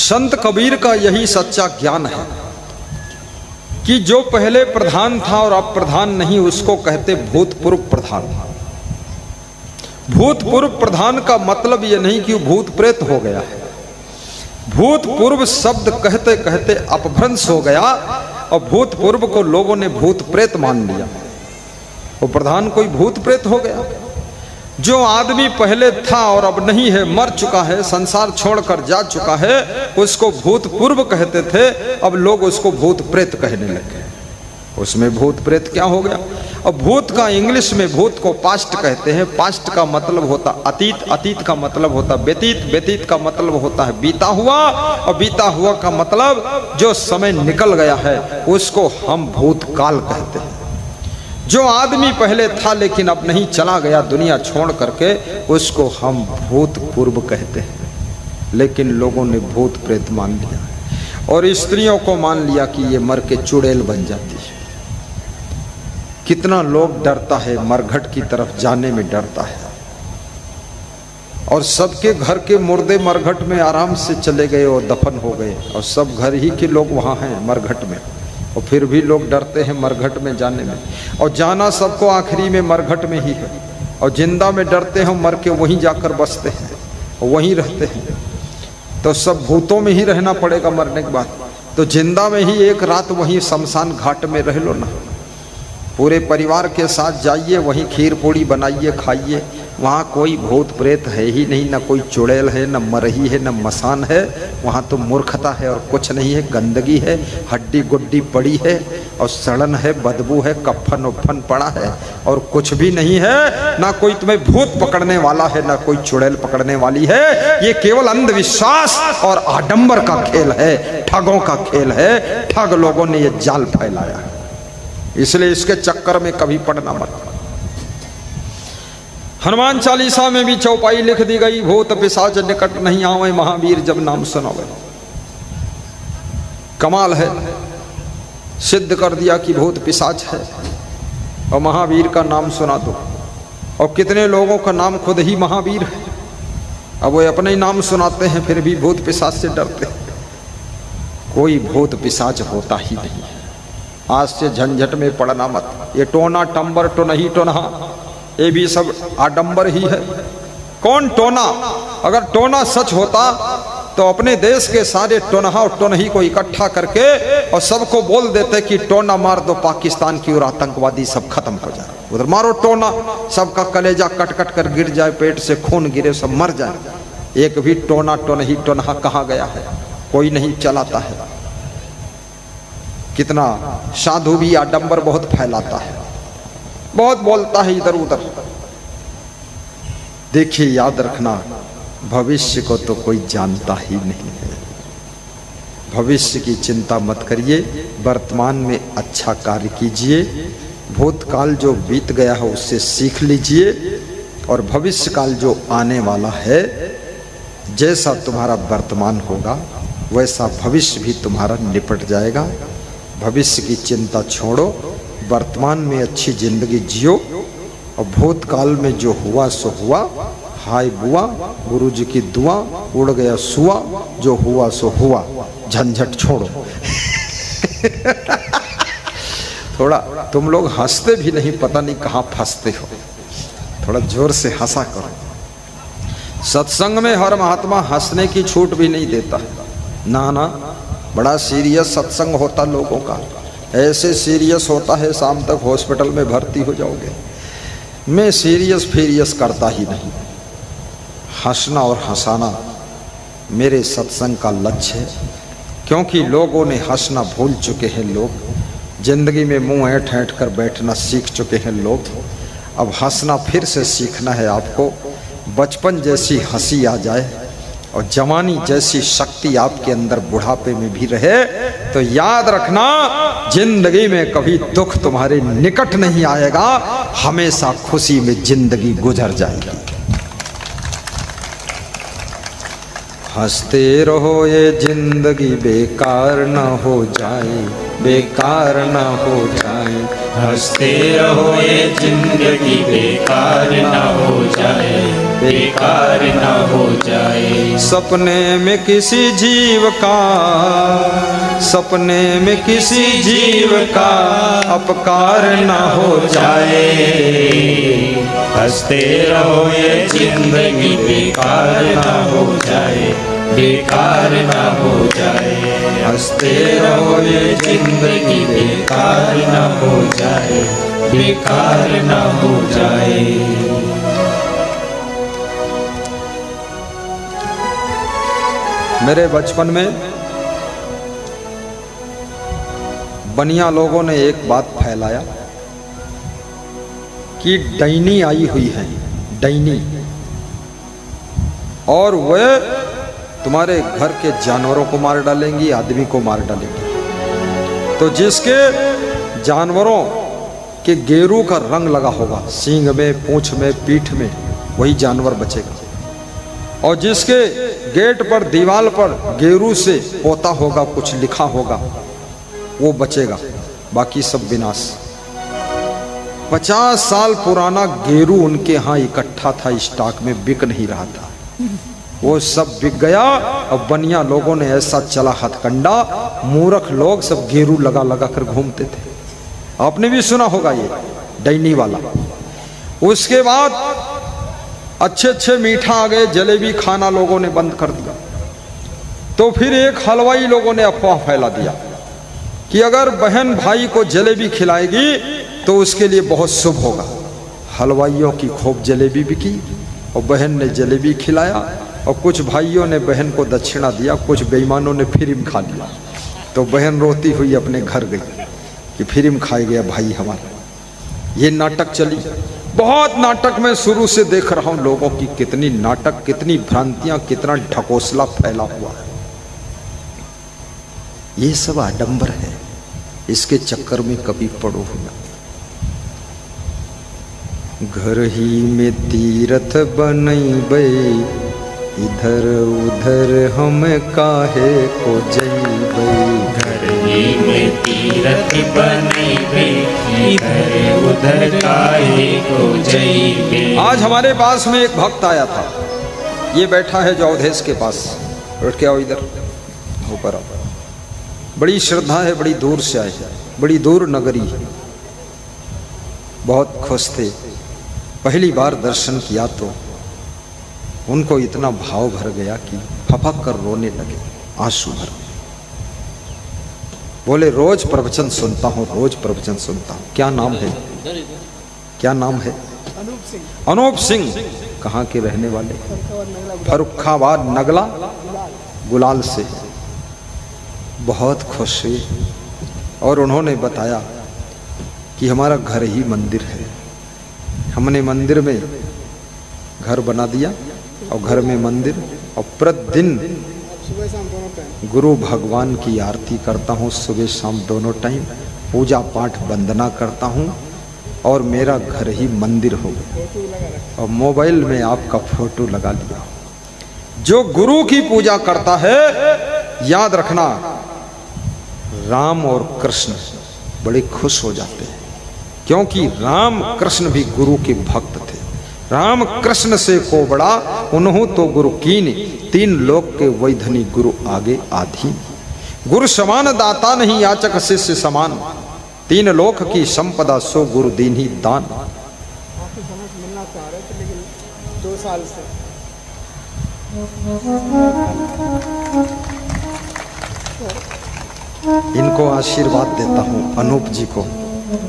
संत कबीर का यही सच्चा ज्ञान है कि जो पहले प्रधान था और अब प्रधान नहीं, उसको कहते भूतपूर्व प्रधान। भूतपूर्व प्रधान का मतलब यह नहीं कि भूत प्रेत हो गया है। भूतपूर्व शब्द कहते कहते अपभ्रंश हो गया और भूतपूर्व को लोगों ने भूत प्रेत मान लिया। वो प्रधान कोई भूत प्रेत हो गया? जो आदमी पहले था और अब नहीं है, मर चुका है, संसार छोड़कर जा चुका है, उसको भूतपूर्व कहते थे। अब लोग उसको भूत प्रेत कहने लगे। उसमें भूत प्रेत क्या हो गया? अब भूत का इंग्लिश में भूत को पास्ट कहते हैं। पास्ट का मतलब होता अतीत, अतीत का मतलब होता व्यतीत, व्यतीत का मतलब होता है बीता हुआ, और बीता हुआ का मतलब जो समय निकल गया है उसको हम भूतकाल कहते हैं। जो आदमी पहले था लेकिन अब नहीं, चला गया दुनिया छोड़ करके, उसको हम भूतपूर्व कहते हैं। लेकिन लोगों ने भूत प्रेत मान लिया और स्त्रियों को मान लिया कि ये मर के चुड़ैल बन जाती है। कितना लोग डरता है, मरघट की तरफ जाने में डरता है। और सबके घर के मुर्दे मरघट में आराम से चले गए और दफन हो गए, और सब घर ही के लोग वहाँ हैं मरघट में, और फिर भी लोग डरते हैं मरघट में जाने में। और जाना सबको आखिरी में मरघट में ही है। और जिंदा में डरते हैं, मर के वहीं जाकर बसते हैं और वहीं रहते हैं। तो सब भूतों में ही रहना पड़ेगा मरने के बाद। तो जिंदा में ही एक रात वहीं शमशान घाट में रह लो ना। पूरे परिवार के साथ जाइए, वहीं खीर पूड़ी बनाइए, खाइए। वहाँ कोई भूत प्रेत है ही नहीं, ना कोई चुड़ैल है, ना मरही है, ना मसान है। वहाँ तो मूर्खता है और कुछ नहीं है। गंदगी है, हड्डी गुड्डी पड़ी है और सड़न है, बदबू है, कफन उफन पड़ा है और कुछ भी नहीं है। ना कोई तुम्हें भूत पकड़ने वाला है, ना कोई चुड़ैल पकड़ने वाली है। ये केवल अंधविश्वास और आडंबर का खेल है, ठगों का खेल है। ठग लोगों ने ये जाल फैलाया है, इसलिए इसके चक्कर में कभी पड़ना मत। हनुमान चालीसा में भी चौपाई लिख दी गई, भूत पिशाच निकट नहीं आवे, महावीर जब नाम सुनावे। कमाल है। सिद्ध कर दिया कि भूत पिशाच है, और महावीर का नाम सुना दो, और कितने लोगों का नाम खुद ही महावीर है, अब वो अपने ही नाम सुनाते हैं फिर भी भूत पिशाच से डरते हैं। कोई भूत पिशाच होता ही नहीं है। आज से झंझट में पड़ना मत। ये टोना टंबर टोनही टोनहा, ये भी सब आडंबर ही है। कौन टोना? अगर टोना सच होता तो अपने देश के सारे टोनहा और टोनही को इकट्ठा करके और सबको बोल देते कि टोना मार दो पाकिस्तान की और आतंकवादी सब खत्म हो जाए। उधर मारो टोना, सबका कलेजा कट कट कर गिर जाए, पेट से खून गिरे, सब मर जाए। एक भी टोना टोनही टोनहा कहाँ गया है? कोई नहीं चलाता है। कितना साधु भी आडंबर बहुत फैलाता है, बहुत बोलता है इधर उधर। देखिए, याद रखना, भविष्य को तो कोई जानता ही नहीं है। भविष्य की चिंता मत करिए, वर्तमान में अच्छा कार्य कीजिए। भूतकाल जो बीत गया है उससे सीख लीजिए, और भविष्य काल जो आने वाला है, जैसा तुम्हारा वर्तमान होगा वैसा भविष्य भी तुम्हारा निपट जाएगा। भविष्य की चिंता छोड़ो, वर्तमान में अच्छी जिंदगी जियो, और भूतकाल में जो हुआ सो हुआ, हाय बुआ, गुरुजी की दुआ, उड़ गया सुआ, जो हुआ सो हुआ, झंझट छोड़ो। थोड़ा तुम लोग हंसते भी नहीं, पता नहीं कहाँ फंसते हो। थोड़ा जोर से हंसा करो। सत्संग में हर महात्मा हंसने की छूट भी नहीं देता है। ना ना, बड़ा सीरियस सत्संग होता लोगों का। ऐसे सीरियस होता है शाम तक हॉस्पिटल में भर्ती हो जाओगे। मैं सीरियस फीरियस करता ही नहीं। हंसना और हंसाना मेरे सत्संग का लक्ष्य है, क्योंकि लोगों ने हंसना भूल चुके हैं। लोग जिंदगी में मुंह ऐंठ ऐंठ कर बैठना सीख चुके हैं लोग। अब हंसना फिर से सीखना है आपको। बचपन जैसी हंसी आ जाए और जवानी जैसी शक्ति आपके अंदर बुढ़ापे में भी रहे, तो याद रखना, जिंदगी में कभी दुख तुम्हारे निकट नहीं आएगा। हमेशा खुशी में जिंदगी गुजर जाएगी। हंसते रहो, ये जिंदगी बेकार न हो जाए, बेकार न हो जाए। हंसते रहो, ये जिंदगी बेकार न हो जाए, बेकार न हो जाए। सपने में किसी जीव का, सपने में किसी जीव का अपकार न हो जाए। हंसते रहो, ये जिंदगी बेकार न हो जाए, बेकार न हो जाए। हंसते रहो, ये जिंदगी बेकार न हो जाए, बेकार न हो जाए। मेरे बचपन में बनिया लोगों ने एक बात फैलाया कि डैनी आई हुई है, डैनी, और वह तुम्हारे घर के जानवरों को मार डालेंगी, आदमी को मार डालेंगी। तो जिसके जानवरों के गेरू का रंग लगा होगा, सींग में, पूंछ में, पीठ में, वही जानवर बचेगा। और जिसके गेट पर, दीवार पर गेरू से पोता होगा, कुछ लिखा होगा, वो बचेगा, बाकी सब विनाश। 50 साल पुराना गेरू उनके यहाँ इकट्ठा था, स्टॉक में बिक नहीं रहा था, वो सब बिक गया। और बनिया लोगों ने ऐसा चला हथकंडा, मूर्ख लोग सब गेरू लगा लगा कर घूमते थे। आपने भी सुना होगा ये डैनी वाला। उसके बाद अच्छे अच्छे मीठा आ गए, जलेबी खाना लोगों ने बंद कर दिया। तो फिर एक हलवाई लोगों ने अफवाह फैला दिया कि अगर बहन भाई को जलेबी खिलाएगी तो उसके लिए बहुत शुभ होगा। हलवाइयों की खूब जलेबी बिकी और बहन ने जलेबी खिलाया, और कुछ भाइयों ने बहन को दक्षिणा दिया, कुछ बेईमानों ने फिल्म खा लिया। तो बहन रोती हुई अपने घर गई कि फिल्म खाई गया भाई हमारा। ये नाटक चली। बहुत नाटक में शुरू से देख रहा हूं लोगों की कितनी नाटक, कितनी भ्रांतियां, कितना ढकोसला फैला हुआ है। ये सब आडंबर है, इसके चक्कर में कभी पड़ो ना। घर ही में तीरथ बनैबै, इधर उधर हम काहे को जैबै। घर ही में तीरथ बनैबे इधर उधर काहे को जइबे। आज हमारे पास में एक भक्त आया था, ये बैठा है जो अवधेश के पास, बैठ के आओ इधर ऊपर आओ। बड़ी श्रद्धा है, बड़ी दूर से आए, बड़ी दूर नगरी है, बहुत खुश थे। पहली बार दर्शन किया तो उनको इतना भाव भर गया कि फपक कर रोने लगे, आंसू भर गए। बोले रोज प्रवचन सुनता हूँ, रोज प्रवचन सुनता हूँ। क्या नाम है? क्या नाम है? अनूप सिंह। कहाँ के रहने वाले? फर्रुखाबाद नगला गुलाल से। बहुत खुश हुए और उन्होंने बताया कि हमारा घर ही मंदिर है, हमने मंदिर में घर बना दिया और घर में मंदिर, और प्रतिदिन गुरु भगवान की आरती करता हूँ, सुबह शाम दोनों टाइम पूजा पाठ वंदना करता हूँ, और मेरा घर ही मंदिर हो। और मोबाइल में आपका फोटो लगा लिया। जो गुरु की पूजा करता है, याद रखना, राम और कृष्ण बड़े खुश हो जाते हैं, क्योंकि राम कृष्ण भी गुरु के भक्त थे। राम कृष्ण से को बड़ा उन्हों तो गुरु कीन, तीन लोक के वैधनी गुरु आगे आधीन। गुरु समान दाता नहीं, याचक शिष्य समान, तीन लोक की संपदा सो गुरु दीन ही दान। आपकी समझ मिलना चाह रहे थे, लेकिन 2 साल से इनको आशीर्वाद देता हूँ, अनूप जी को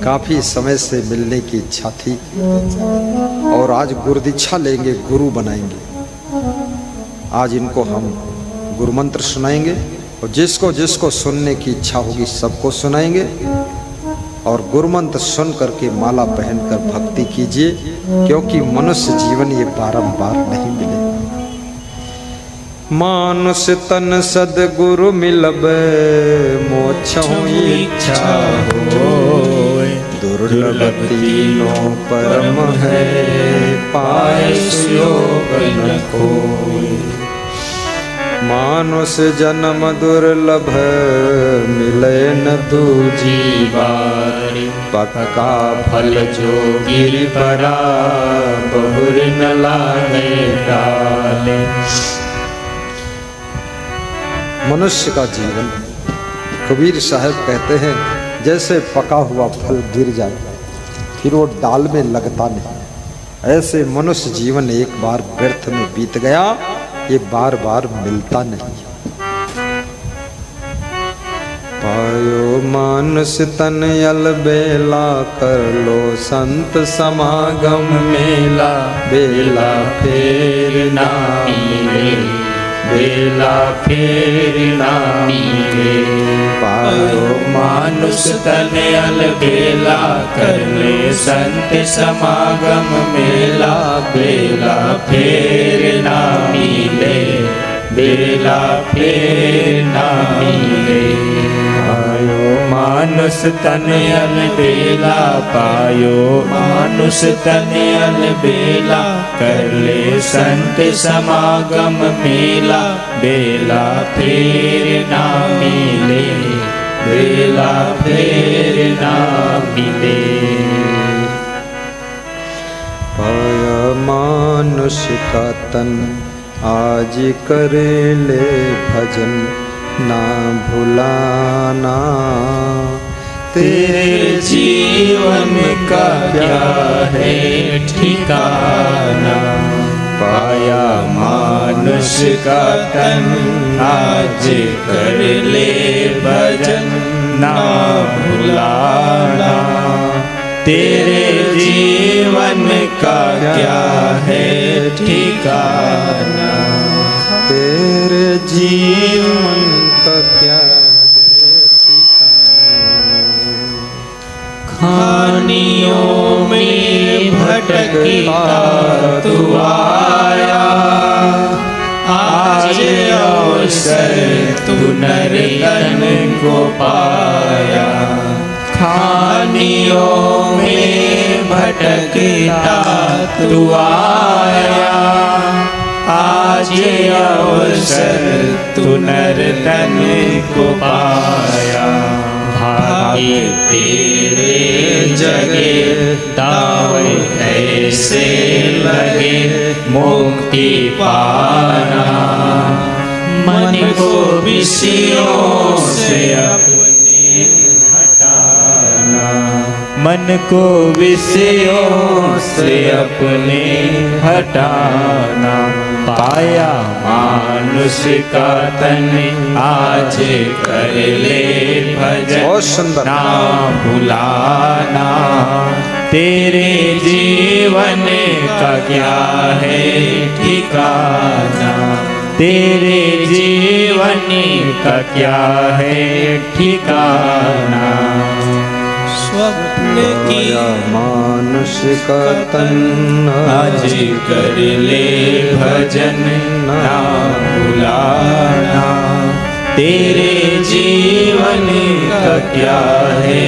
काफी समय से मिलने की इच्छा थी, और आज गुरु दीक्षा लेंगे, गुरु बनाएंगे। आज इनको हम गुरु मंत्र सुनाएंगे, और जिसको जिसको सुनने की इच्छा होगी सबको सुनाएंगे। और गुरु मंत्र सुन करके माला पहनकर भक्ति कीजिए, क्योंकि मनुष्य जीवन ये बारंबार नहीं मिले। मानुष तन सदगुरु मिलबे, मोक्षों इच्छा होय, दुर्लभ तीनों परम है, पाए योग न कोय। मानुष जन्म दुर्लभ, मिले न दूजी बार, पक्का फल जो गिर पड़ा, बहुर न लागे डाले। मनुष्य का जीवन, कबीर साहब कहते हैं, जैसे पका हुआ फल गिर जाए फिर वो डाल में लगता नहीं, ऐसे मनुष्य जीवन एक बार व्यर्थ में बीत गया, ये बार बार मिलता नहीं। पायो मानुष तन अलबेला, कर लो संत समागम मेला, बेला फेर ना मिले, बेला फेर ना मिले। पायो मानुष तन अलबेला, कर ले संत समागम मेला, बेला फेर ना मिले, बेला फेर ना मिले। पायो मानुष तन अलबेला, पायो मानुष तन अलबेला, कर ले संत समागम मेला, बेला फेर ना मिले, बेला फेर ना मिले। पाया मानुष का तन, आज करे ले भजन, ना भुलाना तेरे जीवन का क्या है ठिकाना। पाया मानुष का तन, आज कर ले भजन, ना भुलाना तेरे जीवन का क्या है ठिकाना। तेरे जीवन का क्या है ठिकाना। खानियों में भटकता तू आया, आज अवसर तू नर तन को पाया। खानियों में भटकता तू आया, आज अवसर तू नर तन को पाया। भाग तेरे जगे, दाव ऐसे लगे मुक्ति पाना। मन को विषयों से अपने हटाना, मन को विषयों से अपने हटाना। पाया मानुष का तन आज कर ले भजन, बहुत सुंदर। ना भुलाना। तेरे जीवन का क्या है ठिकाना, तेरे जीवन का क्या है ठिकाना। स्वप्न की मानुष का तन आज कर ले भजन, ना भुलाना। तेरे जीवन का क्या है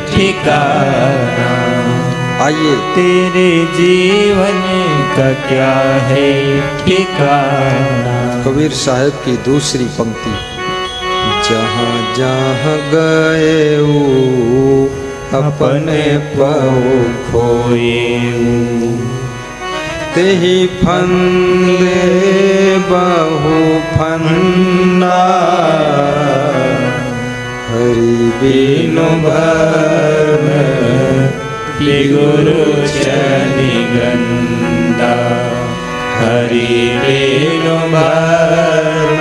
ठिकाना, आइए तेरे जीवन का क्या है ठिकाना। कबीर साहब की दूसरी पंक्ति, जहाँ जहाँ गए वो अपने पौ खोए, तेहि फंदे बहु फंदा, हरि बिनु भरम गुरु चनि गंदा। हरि बिनु भरम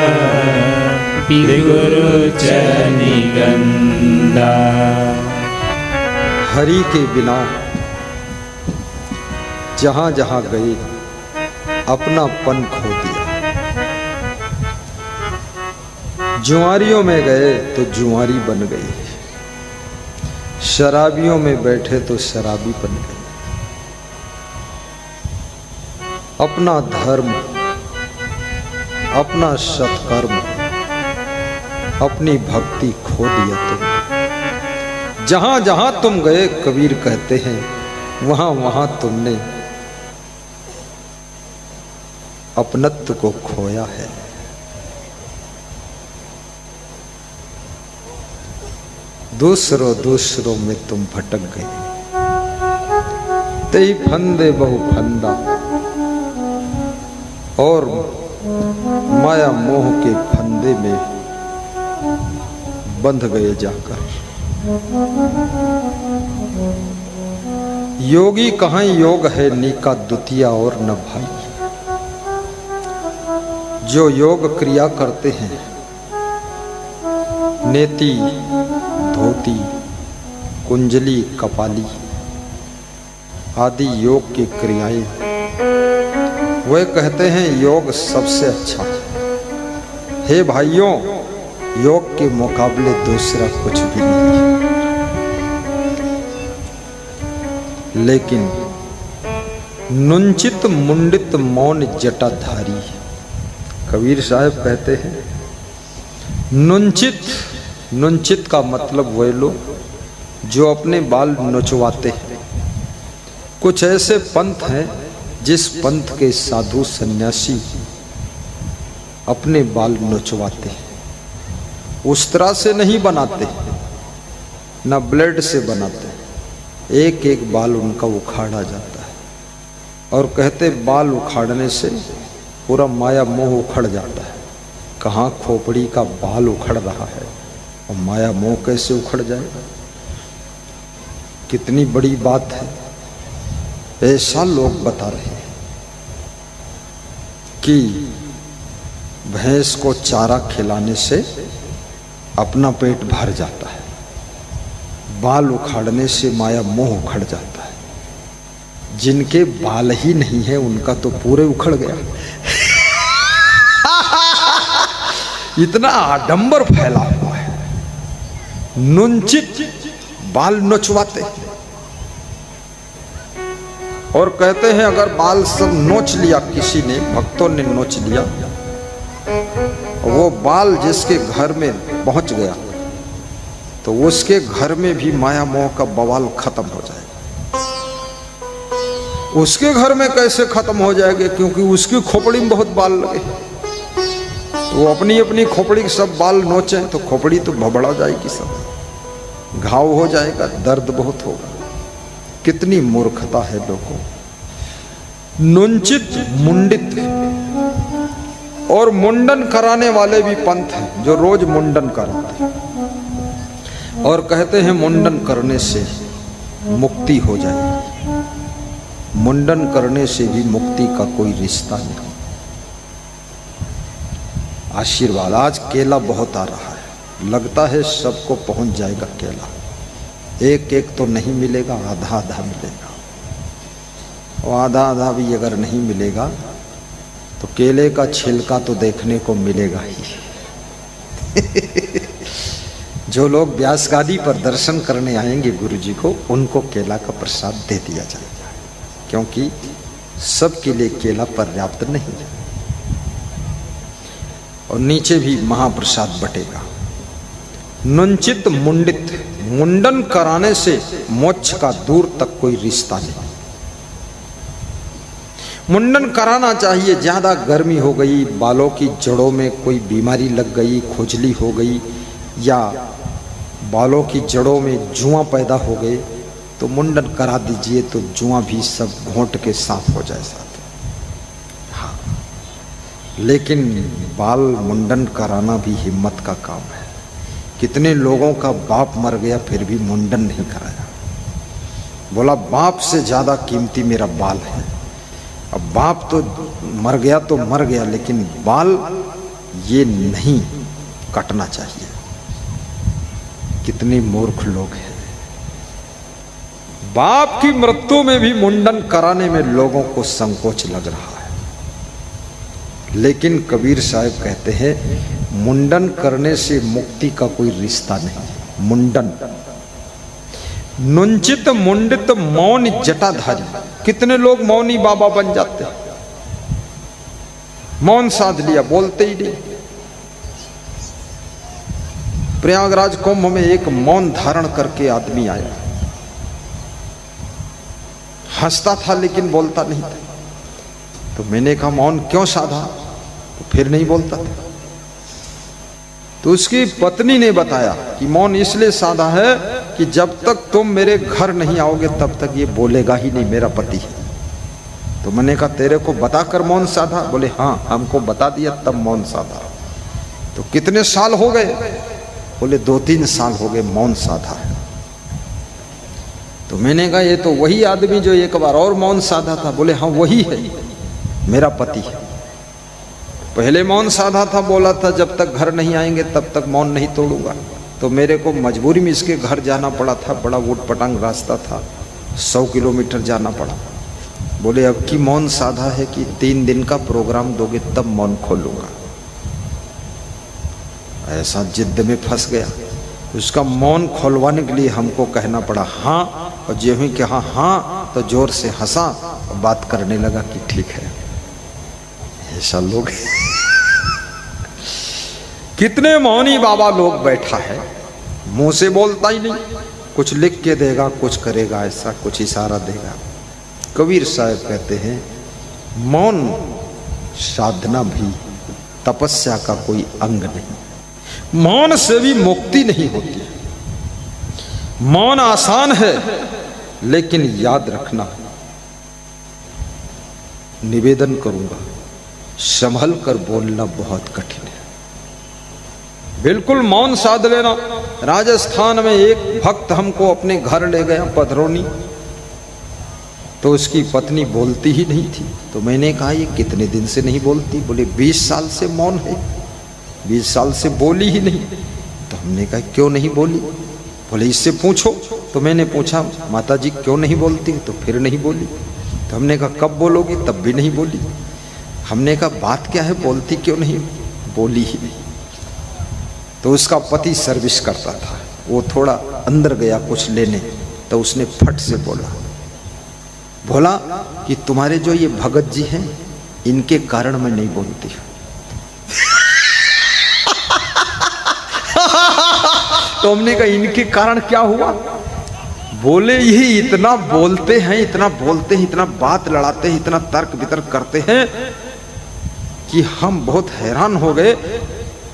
गुरु चनि गंदा। हरि के बिना जहाँ जहाँ गए अपना पन खो दिया। जुआरियों में गए तो जुआरी बन गए, शराबियों में बैठे तो शराबी बन गए। अपना धर्म, अपना सत्कर्म, अपनी भक्ति खो दिया तुमने। जहां जहां तुम गए, कबीर कहते हैं, वहां वहां तुमने अपनत्व को खोया है। दूसरों दूसरों में तुम भटक गए। तेई फंदे बहु फंदा, और माया मोह के फंदे में बंध गए जाकर। योगी कहाँ योग है नीका द्वितीया और न भाई। जो योग क्रिया करते हैं, नेति, धोती, कुंजली, कपाली आदि योग की क्रियाएं, वे कहते हैं योग सबसे अच्छा है। हे भाइयों, योग के मुकाबले दूसरा कुछ भी नहीं। लेकिन नुंचित मुंडित मौन जटाधारी, कबीर साहब कहते हैं नुंचित, नुंचित का मतलब वे लोग जो अपने बाल नोचवाते हैं। कुछ ऐसे पंथ हैं जिस पंथ के साधु सन्यासी अपने बाल नोचवाते हैं। उस तरह से नहीं बनाते, ना ब्लेड से बनाते, एक एक बाल उनका उखाड़ा जाता है। और कहते बाल उखाड़ने से पूरा माया मोह उखड़ जाता है। कहाँ खोपड़ी का बाल उखड़ रहा है और माया मोह कैसे उखड़ जाएगा? कितनी बड़ी बात है। ऐसा लोग बता रहे हैं कि भैंस को चारा खिलाने से अपना पेट भर जाता है, बाल उखाड़ने से माया मोह उखड़ जाता है। जिनके बाल ही नहीं है उनका तो पूरे उखड़ गया। इतना आडंबर फैला हुआ है। नुंचित बाल नोचवाते और कहते हैं अगर बाल सब नोच लिया, किसी ने, भक्तों ने नोच लिया, वो बाल जिसके घर में पहुंच गया तो उसके घर में भी माया मोह का बवाल खत्म हो जाएगा। उसके घर में कैसे खत्म हो जाएगा? क्योंकि उसकी खोपड़ी में बहुत बाल लगे। वो अपनी अपनी खोपड़ी के सब बाल नोचे तो खोपड़ी तो भबड़ा जाएगी सब। घाव हो जाएगा, दर्द बहुत होगा। कितनी मूर्खता है लोगों। नुंचित मुंडित, और मुंडन कराने वाले भी पंथ हैं जो रोज मुंडन कराते हैं और कहते हैं मुंडन करने से मुक्ति हो जाएगी। मुंडन करने से भी मुक्ति का कोई रिश्ता नहीं। आशीर्वाद, आज केला बहुत आ रहा है, लगता है सबको पहुंच जाएगा केला। एक एक तो नहीं मिलेगा, आधा आधा मिलेगा। और आधा आधा भी अगर नहीं मिलेगा तो केले का छिलका तो देखने को मिलेगा ही। जो लोग व्यास गादी पर दर्शन करने आएंगे गुरु जी को, उनको केला का प्रसाद दे दिया जाएगा, क्योंकि सबके लिए केला पर्याप्त नहीं है। और नीचे भी महाप्रसाद बटेगा। नुंचित मुंडित, मुंडन कराने से मोक्ष का दूर तक कोई रिश्ता नहीं। मुंडन कराना चाहिए। ज़्यादा गर्मी हो गई, बालों की जड़ों में कोई बीमारी लग गई, खुजली हो गई, या बालों की जड़ों में जुआं पैदा हो गए, तो मुंडन करा दीजिए, तो जुआं भी सब घोंट के साफ हो जाए साथ। हाँ, लेकिन बाल मुंडन कराना भी हिम्मत का काम है। कितने लोगों का बाप मर गया फिर भी मुंडन नहीं कराया। बोला बाप से ज़्यादा कीमती मेरा बाल है। अब बाप तो मर गया, लेकिन बाल ये नहीं कटना चाहिए। कितने मूर्ख लोग हैं। बाप की मृत्यु में भी मुंडन कराने में लोगों को संकोच लग रहा है। लेकिन कबीर साहब कहते हैं मुंडन करने से मुक्ति का कोई रिश्ता नहीं। मुंडन, नुंचित मुंडित मौन जटाधारी। कितने लोग मौनी बाबा बन जाते हैं, मौन साध लिया, बोलते ही नहीं। प्रयागराज कुंभ में एक मौन धारण करके आदमी आया, हंसता था लेकिन बोलता नहीं था। तो मैंने कहा मौन क्यों साधा? तो फिर नहीं बोलता था। तो उसकी पत्नी ने बताया कि मौन इसलिए साधा है कि जब तक तुम मेरे घर नहीं आओगे तब तक ये बोलेगा ही नहीं, मेरा पति है। तो मैंने कहा तेरे को बताकर मौन साधा? बोले हाँ, हमको बता दिया तब मौन साधा। तो कितने साल हो गए? बोले 2-3 साल हो गए मौन साधा है। तो मैंने कहा ये तो वही आदमी जो एक बार और मौन साधा था। बोले हाँ वही है, मेरा पति है। पहले मौन साधा था, बोला था जब तक घर नहीं आएंगे तब तक मौन नहीं तोड़ूंगा। तो मेरे को मजबूरी में इसके घर जाना पड़ा था, बड़ा ऊट पटांग रास्ता था, 100 किलोमीटर जाना पड़ा। बोले अब की मौन साधा है कि 3 दिन का प्रोग्राम दोगे तब मौन खोलूंगा। ऐसा जिद्द में फंस गया। उसका मौन खोलवाने के लिए हमको कहना पड़ा हाँ, और जो ही कहा हाँ तो जोर से हंसा और बात करने लगा कि ठीक है। ऐसा लोग कितने मौनी बाबा लोग बैठा है, मुंह से बोलता ही नहीं, कुछ लिख के देगा, कुछ करेगा, ऐसा कुछ इशारा देगा। कबीर साहब कहते हैं मौन साधना भी तपस्या का कोई अंग नहीं। मौन से भी मुक्ति नहीं होती। मौन आसान है, लेकिन याद रखना, निवेदन करूंगा, संभल कर बोलना बहुत कठिन है। बिल्कुल मौन साध लेना। राजस्थान में एक भक्त हमको अपने घर ले गया पधरौनी, तो उसकी पत्नी बोलती ही नहीं थी। तो मैंने कहा ये कितने दिन से नहीं बोलती? बोले 20 साल से मौन है, 20 साल से बोली ही नहीं। तो हमने कहा क्यों नहीं बोली? बोले इससे पूछो। तो मैंने पूछा माता जी क्यों नहीं बोलती? तो फिर नहीं बोली। तो हमने कहा कब बोलोगी? तब भी नहीं बोली। हमने कहा बात क्या है, बोलती क्यों नहीं? बोली ही नहीं। तो उसका पति सर्विस करता था, वो थोड़ा अंदर गया कुछ लेने, तो उसने फट से बोला कि तुम्हारे जो ये भगत जी हैं इनके कारण मैं नहीं बोलती। तो हमने कहा इनके कारण क्या हुआ? बोले यही इतना बोलते हैं, इतना बोलते हैं, इतना बात लड़ाते हैं, इतना तर्क वितर्क करते हैं कि हम बहुत हैरान हो गए।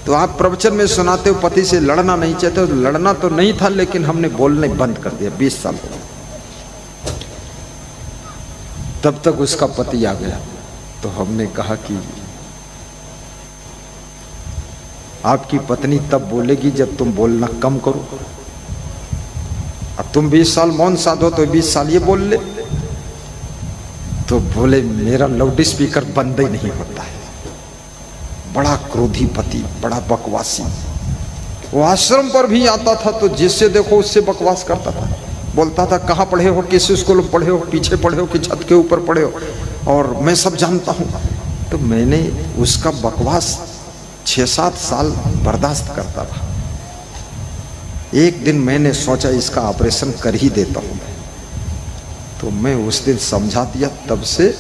तो आप प्रवचन में सुनाते हो पति से लड़ना नहीं चाहते, तो लड़ना तो नहीं था, लेकिन हमने बोलने बंद कर दिया। 20 साल हो गए। तब तक उसका पति आ गया, तो हमने कहा कि आपकी पत्नी तब बोलेगी जब तुम बोलना कम करो। अब तुम 20 साल मौन साधो तो 20 साल ये बोल ले। तो बोले मेरा लाउड स्पीकर बंद ही नहीं होता है। बड़ा क्रोधी पति, बड़ा बकवासी। वो आश्रम पर भी आता था तो जिससे देखो उससे बकवास करता था। बोलता था कहाँ पढ़े हो, किस स्कूल में पढ़े हो, पीछे पढ़े हो कि छत के ऊपर पढ़े हो, और मैं सब जानता हूँ। तो मैंने उसका बकवास 6-7 साल बर्दाश्त करता था। एक दिन मैंने सोचा इसका ऑपरेशन कर ही देता हूँ, तो मैं उस दिन समझा दिया। तब से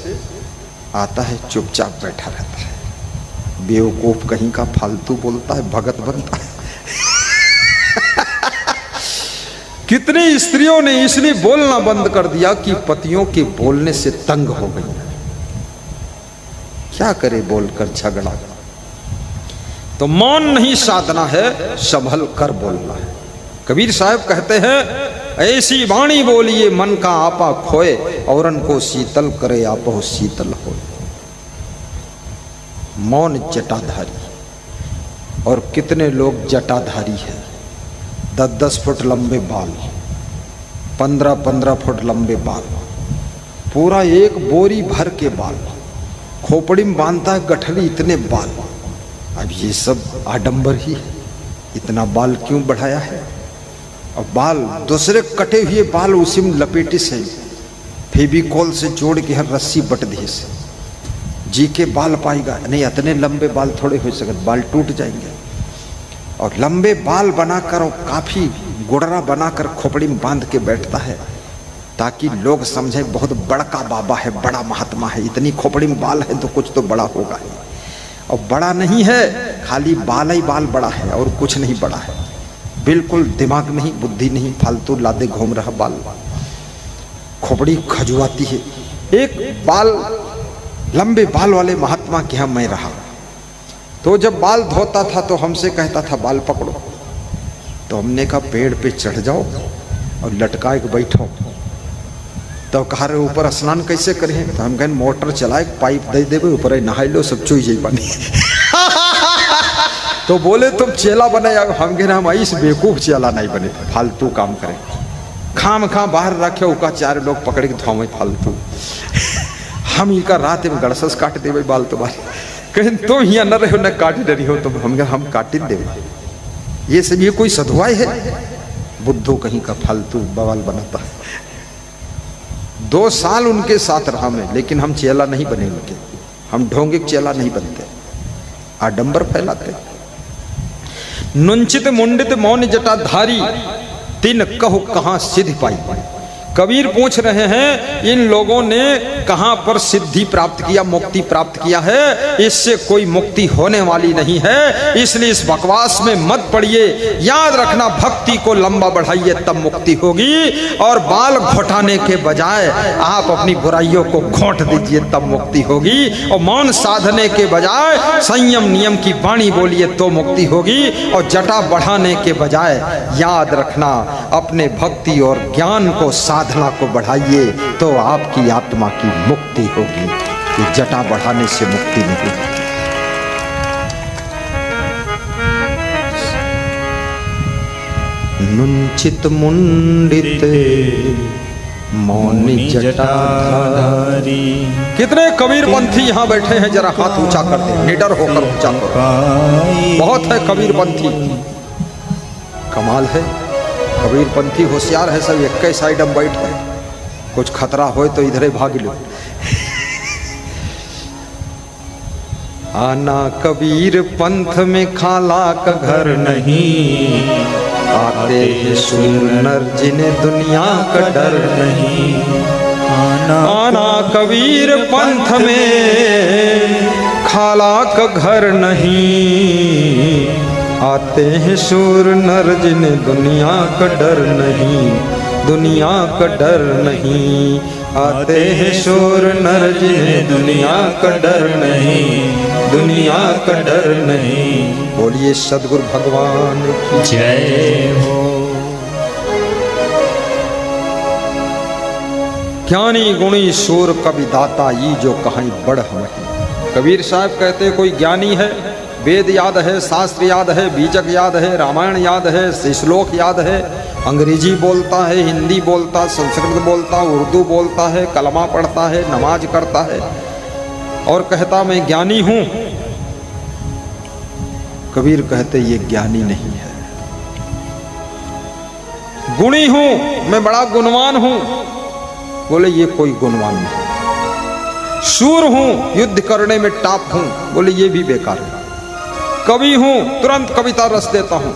आता है, चुपचाप बैठा रहता है, बेवकूफ कहीं का, फालतू बोलता है, भगत बनता है। कितनी स्त्रियों ने इसलिए बोलना बंद कर दिया कि पतियों के बोलने से तंग हो गई। क्या करे बोलकर झगड़ा। तो मौन नहीं साधना है, संभल कर बोलना है। कबीर साहब कहते हैं, ऐसी वाणी बोलिए मन का आपा खोए, औरन को शीतल करे आपो शीतल होए। मौन जटाधारी। और कितने लोग जटाधारी हैं। 10-10 फुट लंबे बाल, 15-15 फुट लंबे बाल, पूरा एक बोरी भर के बाल, खोपड़ी में बांधता है गठरी, इतने बाल। अब ये सब आडंबर ही है। इतना बाल क्यों बढ़ाया है। और बाल दूसरे कटे हुए बाल उसी में लपेटे से फेविकॉल से जोड़ के हर रस्सी बट दिए से जी के बाल पाएगा नहीं। इतने लंबे बाल थोड़े हो सकते, बाल टूट जाएंगे। और लंबे बाल बनाकर और काफी गुड़रा बनाकर खोपड़ी में बांध के बैठता है, ताकि लोग समझे बहुत बड़ा का बाबा है, बड़ा महात्मा है। इतनी खोपड़ी में बाल है तो कुछ तो बड़ा होगा ही। और बड़ा नहीं है, खाली बाल ही बाल बड़ा है और कुछ नहीं बड़ा है। बिल्कुल दिमाग नहीं, बुद्धि नहीं, फालतू लादे घूम रहा बाल। खोपड़ी खजुआती है। एक बाल लंबे बाल वाले महात्मा के यहाँ मैं रहा, तो जब बाल धोता था तो हमसे कहता था बाल पकड़ो। तो हमने कहा पेड़ पे चढ़ जाओ और लटका के बैठो। तो कहा रहे ऊपर स्नान कैसे करें। तो हम कहें मोटर चलाए, पाइप दे देवे, ऊपर नहाई लो, सब चुई जाई पानी। तो बोले तुम चेला बने। हम कह हम इस बेवकूफ चेला नहीं बने, फालतू काम करें। खाम खा बाहर रखे उका 4 लोग पकड़ के धोवे फालतू। हम ही का रात में गड़सस काट देवे बाल तुम्हारे। कहीं तुम यहाँ न रहो न काटे डरी हो, तो हम काटे देवे। ये सब ये कोई सधुआई है। बुद्धू कहीं का फालतू बवाल बनाता है। 2 साल उनके साथ रहा मैं, लेकिन हम चेला नहीं बने उनके। हम ढोंगे चेला नहीं बनते, आडंबर फैलाते। नुंचित मुंडित मौन जटाधारी, तिन कहु कहां सिद्धि पाई। कबीर पूछ रहे हैं इन लोगों ने कहां पर सिद्धि प्राप्त किया, मुक्ति प्राप्त किया है। इससे कोई मुक्ति होने वाली नहीं है, इसलिए इस बकवास में मत पड़िए। याद रखना भक्ति को लंबा बढ़ाइए तब मुक्ति होगी। और बाल घोटाने के बजाय आप अपनी बुराइयों को घोंट दीजिए तब मुक्ति होगी। और मौन साधने के बजाय संयम नियम की वाणी बोलिए तो मुक्ति होगी। और जटा बढ़ाने के बजाय याद रखना अपने भक्ति और ज्ञान को साधना को बढ़ाइए तो आपकी आत्मा की मुक्ति होगी। ये जटा बढ़ाने से मुक्ति नहीं होगी। नुंचित मुंडित मौन जटाधारी। कितने कबीर पंथी यहाँ बैठे हैं, जरा हाथ ऊंचा कर दे, निडर होकर ऊंचा करो। बहुत है कबीर पंथी, कमाल है। कबीर पंथी होशियार है, सब एक साइड में बैठ है। कुछ खतरा हो तो इधर ही भाग लो। आना कबीर पंथ में खाला का घर नहीं, आते हैं सुन नर जिन्हें दुनिया का डर नहीं। आना कबीर पंथ में खाला का घर नहीं, आते हैं शूर नर जिन्हें दुनिया का डर नहीं, दुनिया का डर नहीं। आते हैं शूर नर जिन्हें दुनिया का डर नहीं, दुनिया का डर नहीं। बोलिए सद्गुरु भगवान की जय हो। ज्ञानी गुणी सूर कवि दाता ई जो कहीं बड़ हमही। कबीर साहब कहते कोई ज्ञानी है, वेद याद है, शास्त्र याद है, बीजक याद है, रामायण याद है, श्लोक याद है, अंग्रेजी बोलता है, हिंदी बोलता, संस्कृत बोलता, उर्दू बोलता है, कलमा पढ़ता है, नमाज करता है और कहता मैं ज्ञानी हूं। कबीर कहते ये ज्ञानी नहीं है। गुणी हूं, मैं बड़ा गुणवान हूं, बोले ये कोई गुणवान नहीं। शूर हूं, युद्ध करने में टाप हूं, बोले ये भी बेकार है। कवि हूं, तुरंत कविता रस देता हूं,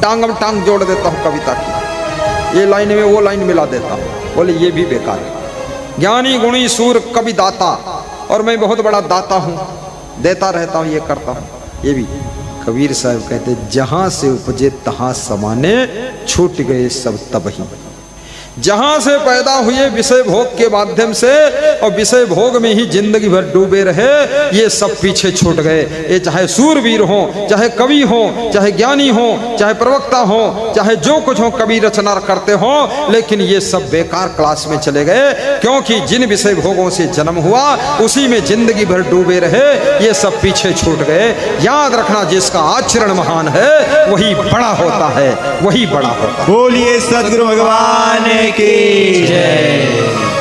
टांग में टांग जोड़ देता हूं कविता की, ये लाइन में वो लाइन मिला देता हूं, बोले ये भी बेकार है। ज्ञानी गुणी सूर कवि दाता, और मैं बहुत बड़ा दाता हूं, देता रहता हूं, ये करता हूं, ये भी। कबीर साहब कहते जहां से उपजे तहां समाने, छूट गए सब तबही। जहां से पैदा हुए विषय भोग के माध्यम से और विषय भोग में ही जिंदगी भर डूबे रहे, ये सब पीछे छूट गए। ये चाहे सूरवीर हो, चाहे कवि हो, चाहे ज्ञानी हो, चाहे प्रवक्ता हो, चाहे जो कुछ हो, कवि रचना करते हो, लेकिन ये सब बेकार क्लास में चले गए, क्योंकि जिन विषय भोगों से जन्म हुआ उसी में जिंदगी भर डूबे रहे, ये सब पीछे छूट गए। याद रखना जिसका आचरण महान है वही बड़ा होता है, वही बड़ा होता है। बोलिए सद्गुरु भगवान की जय।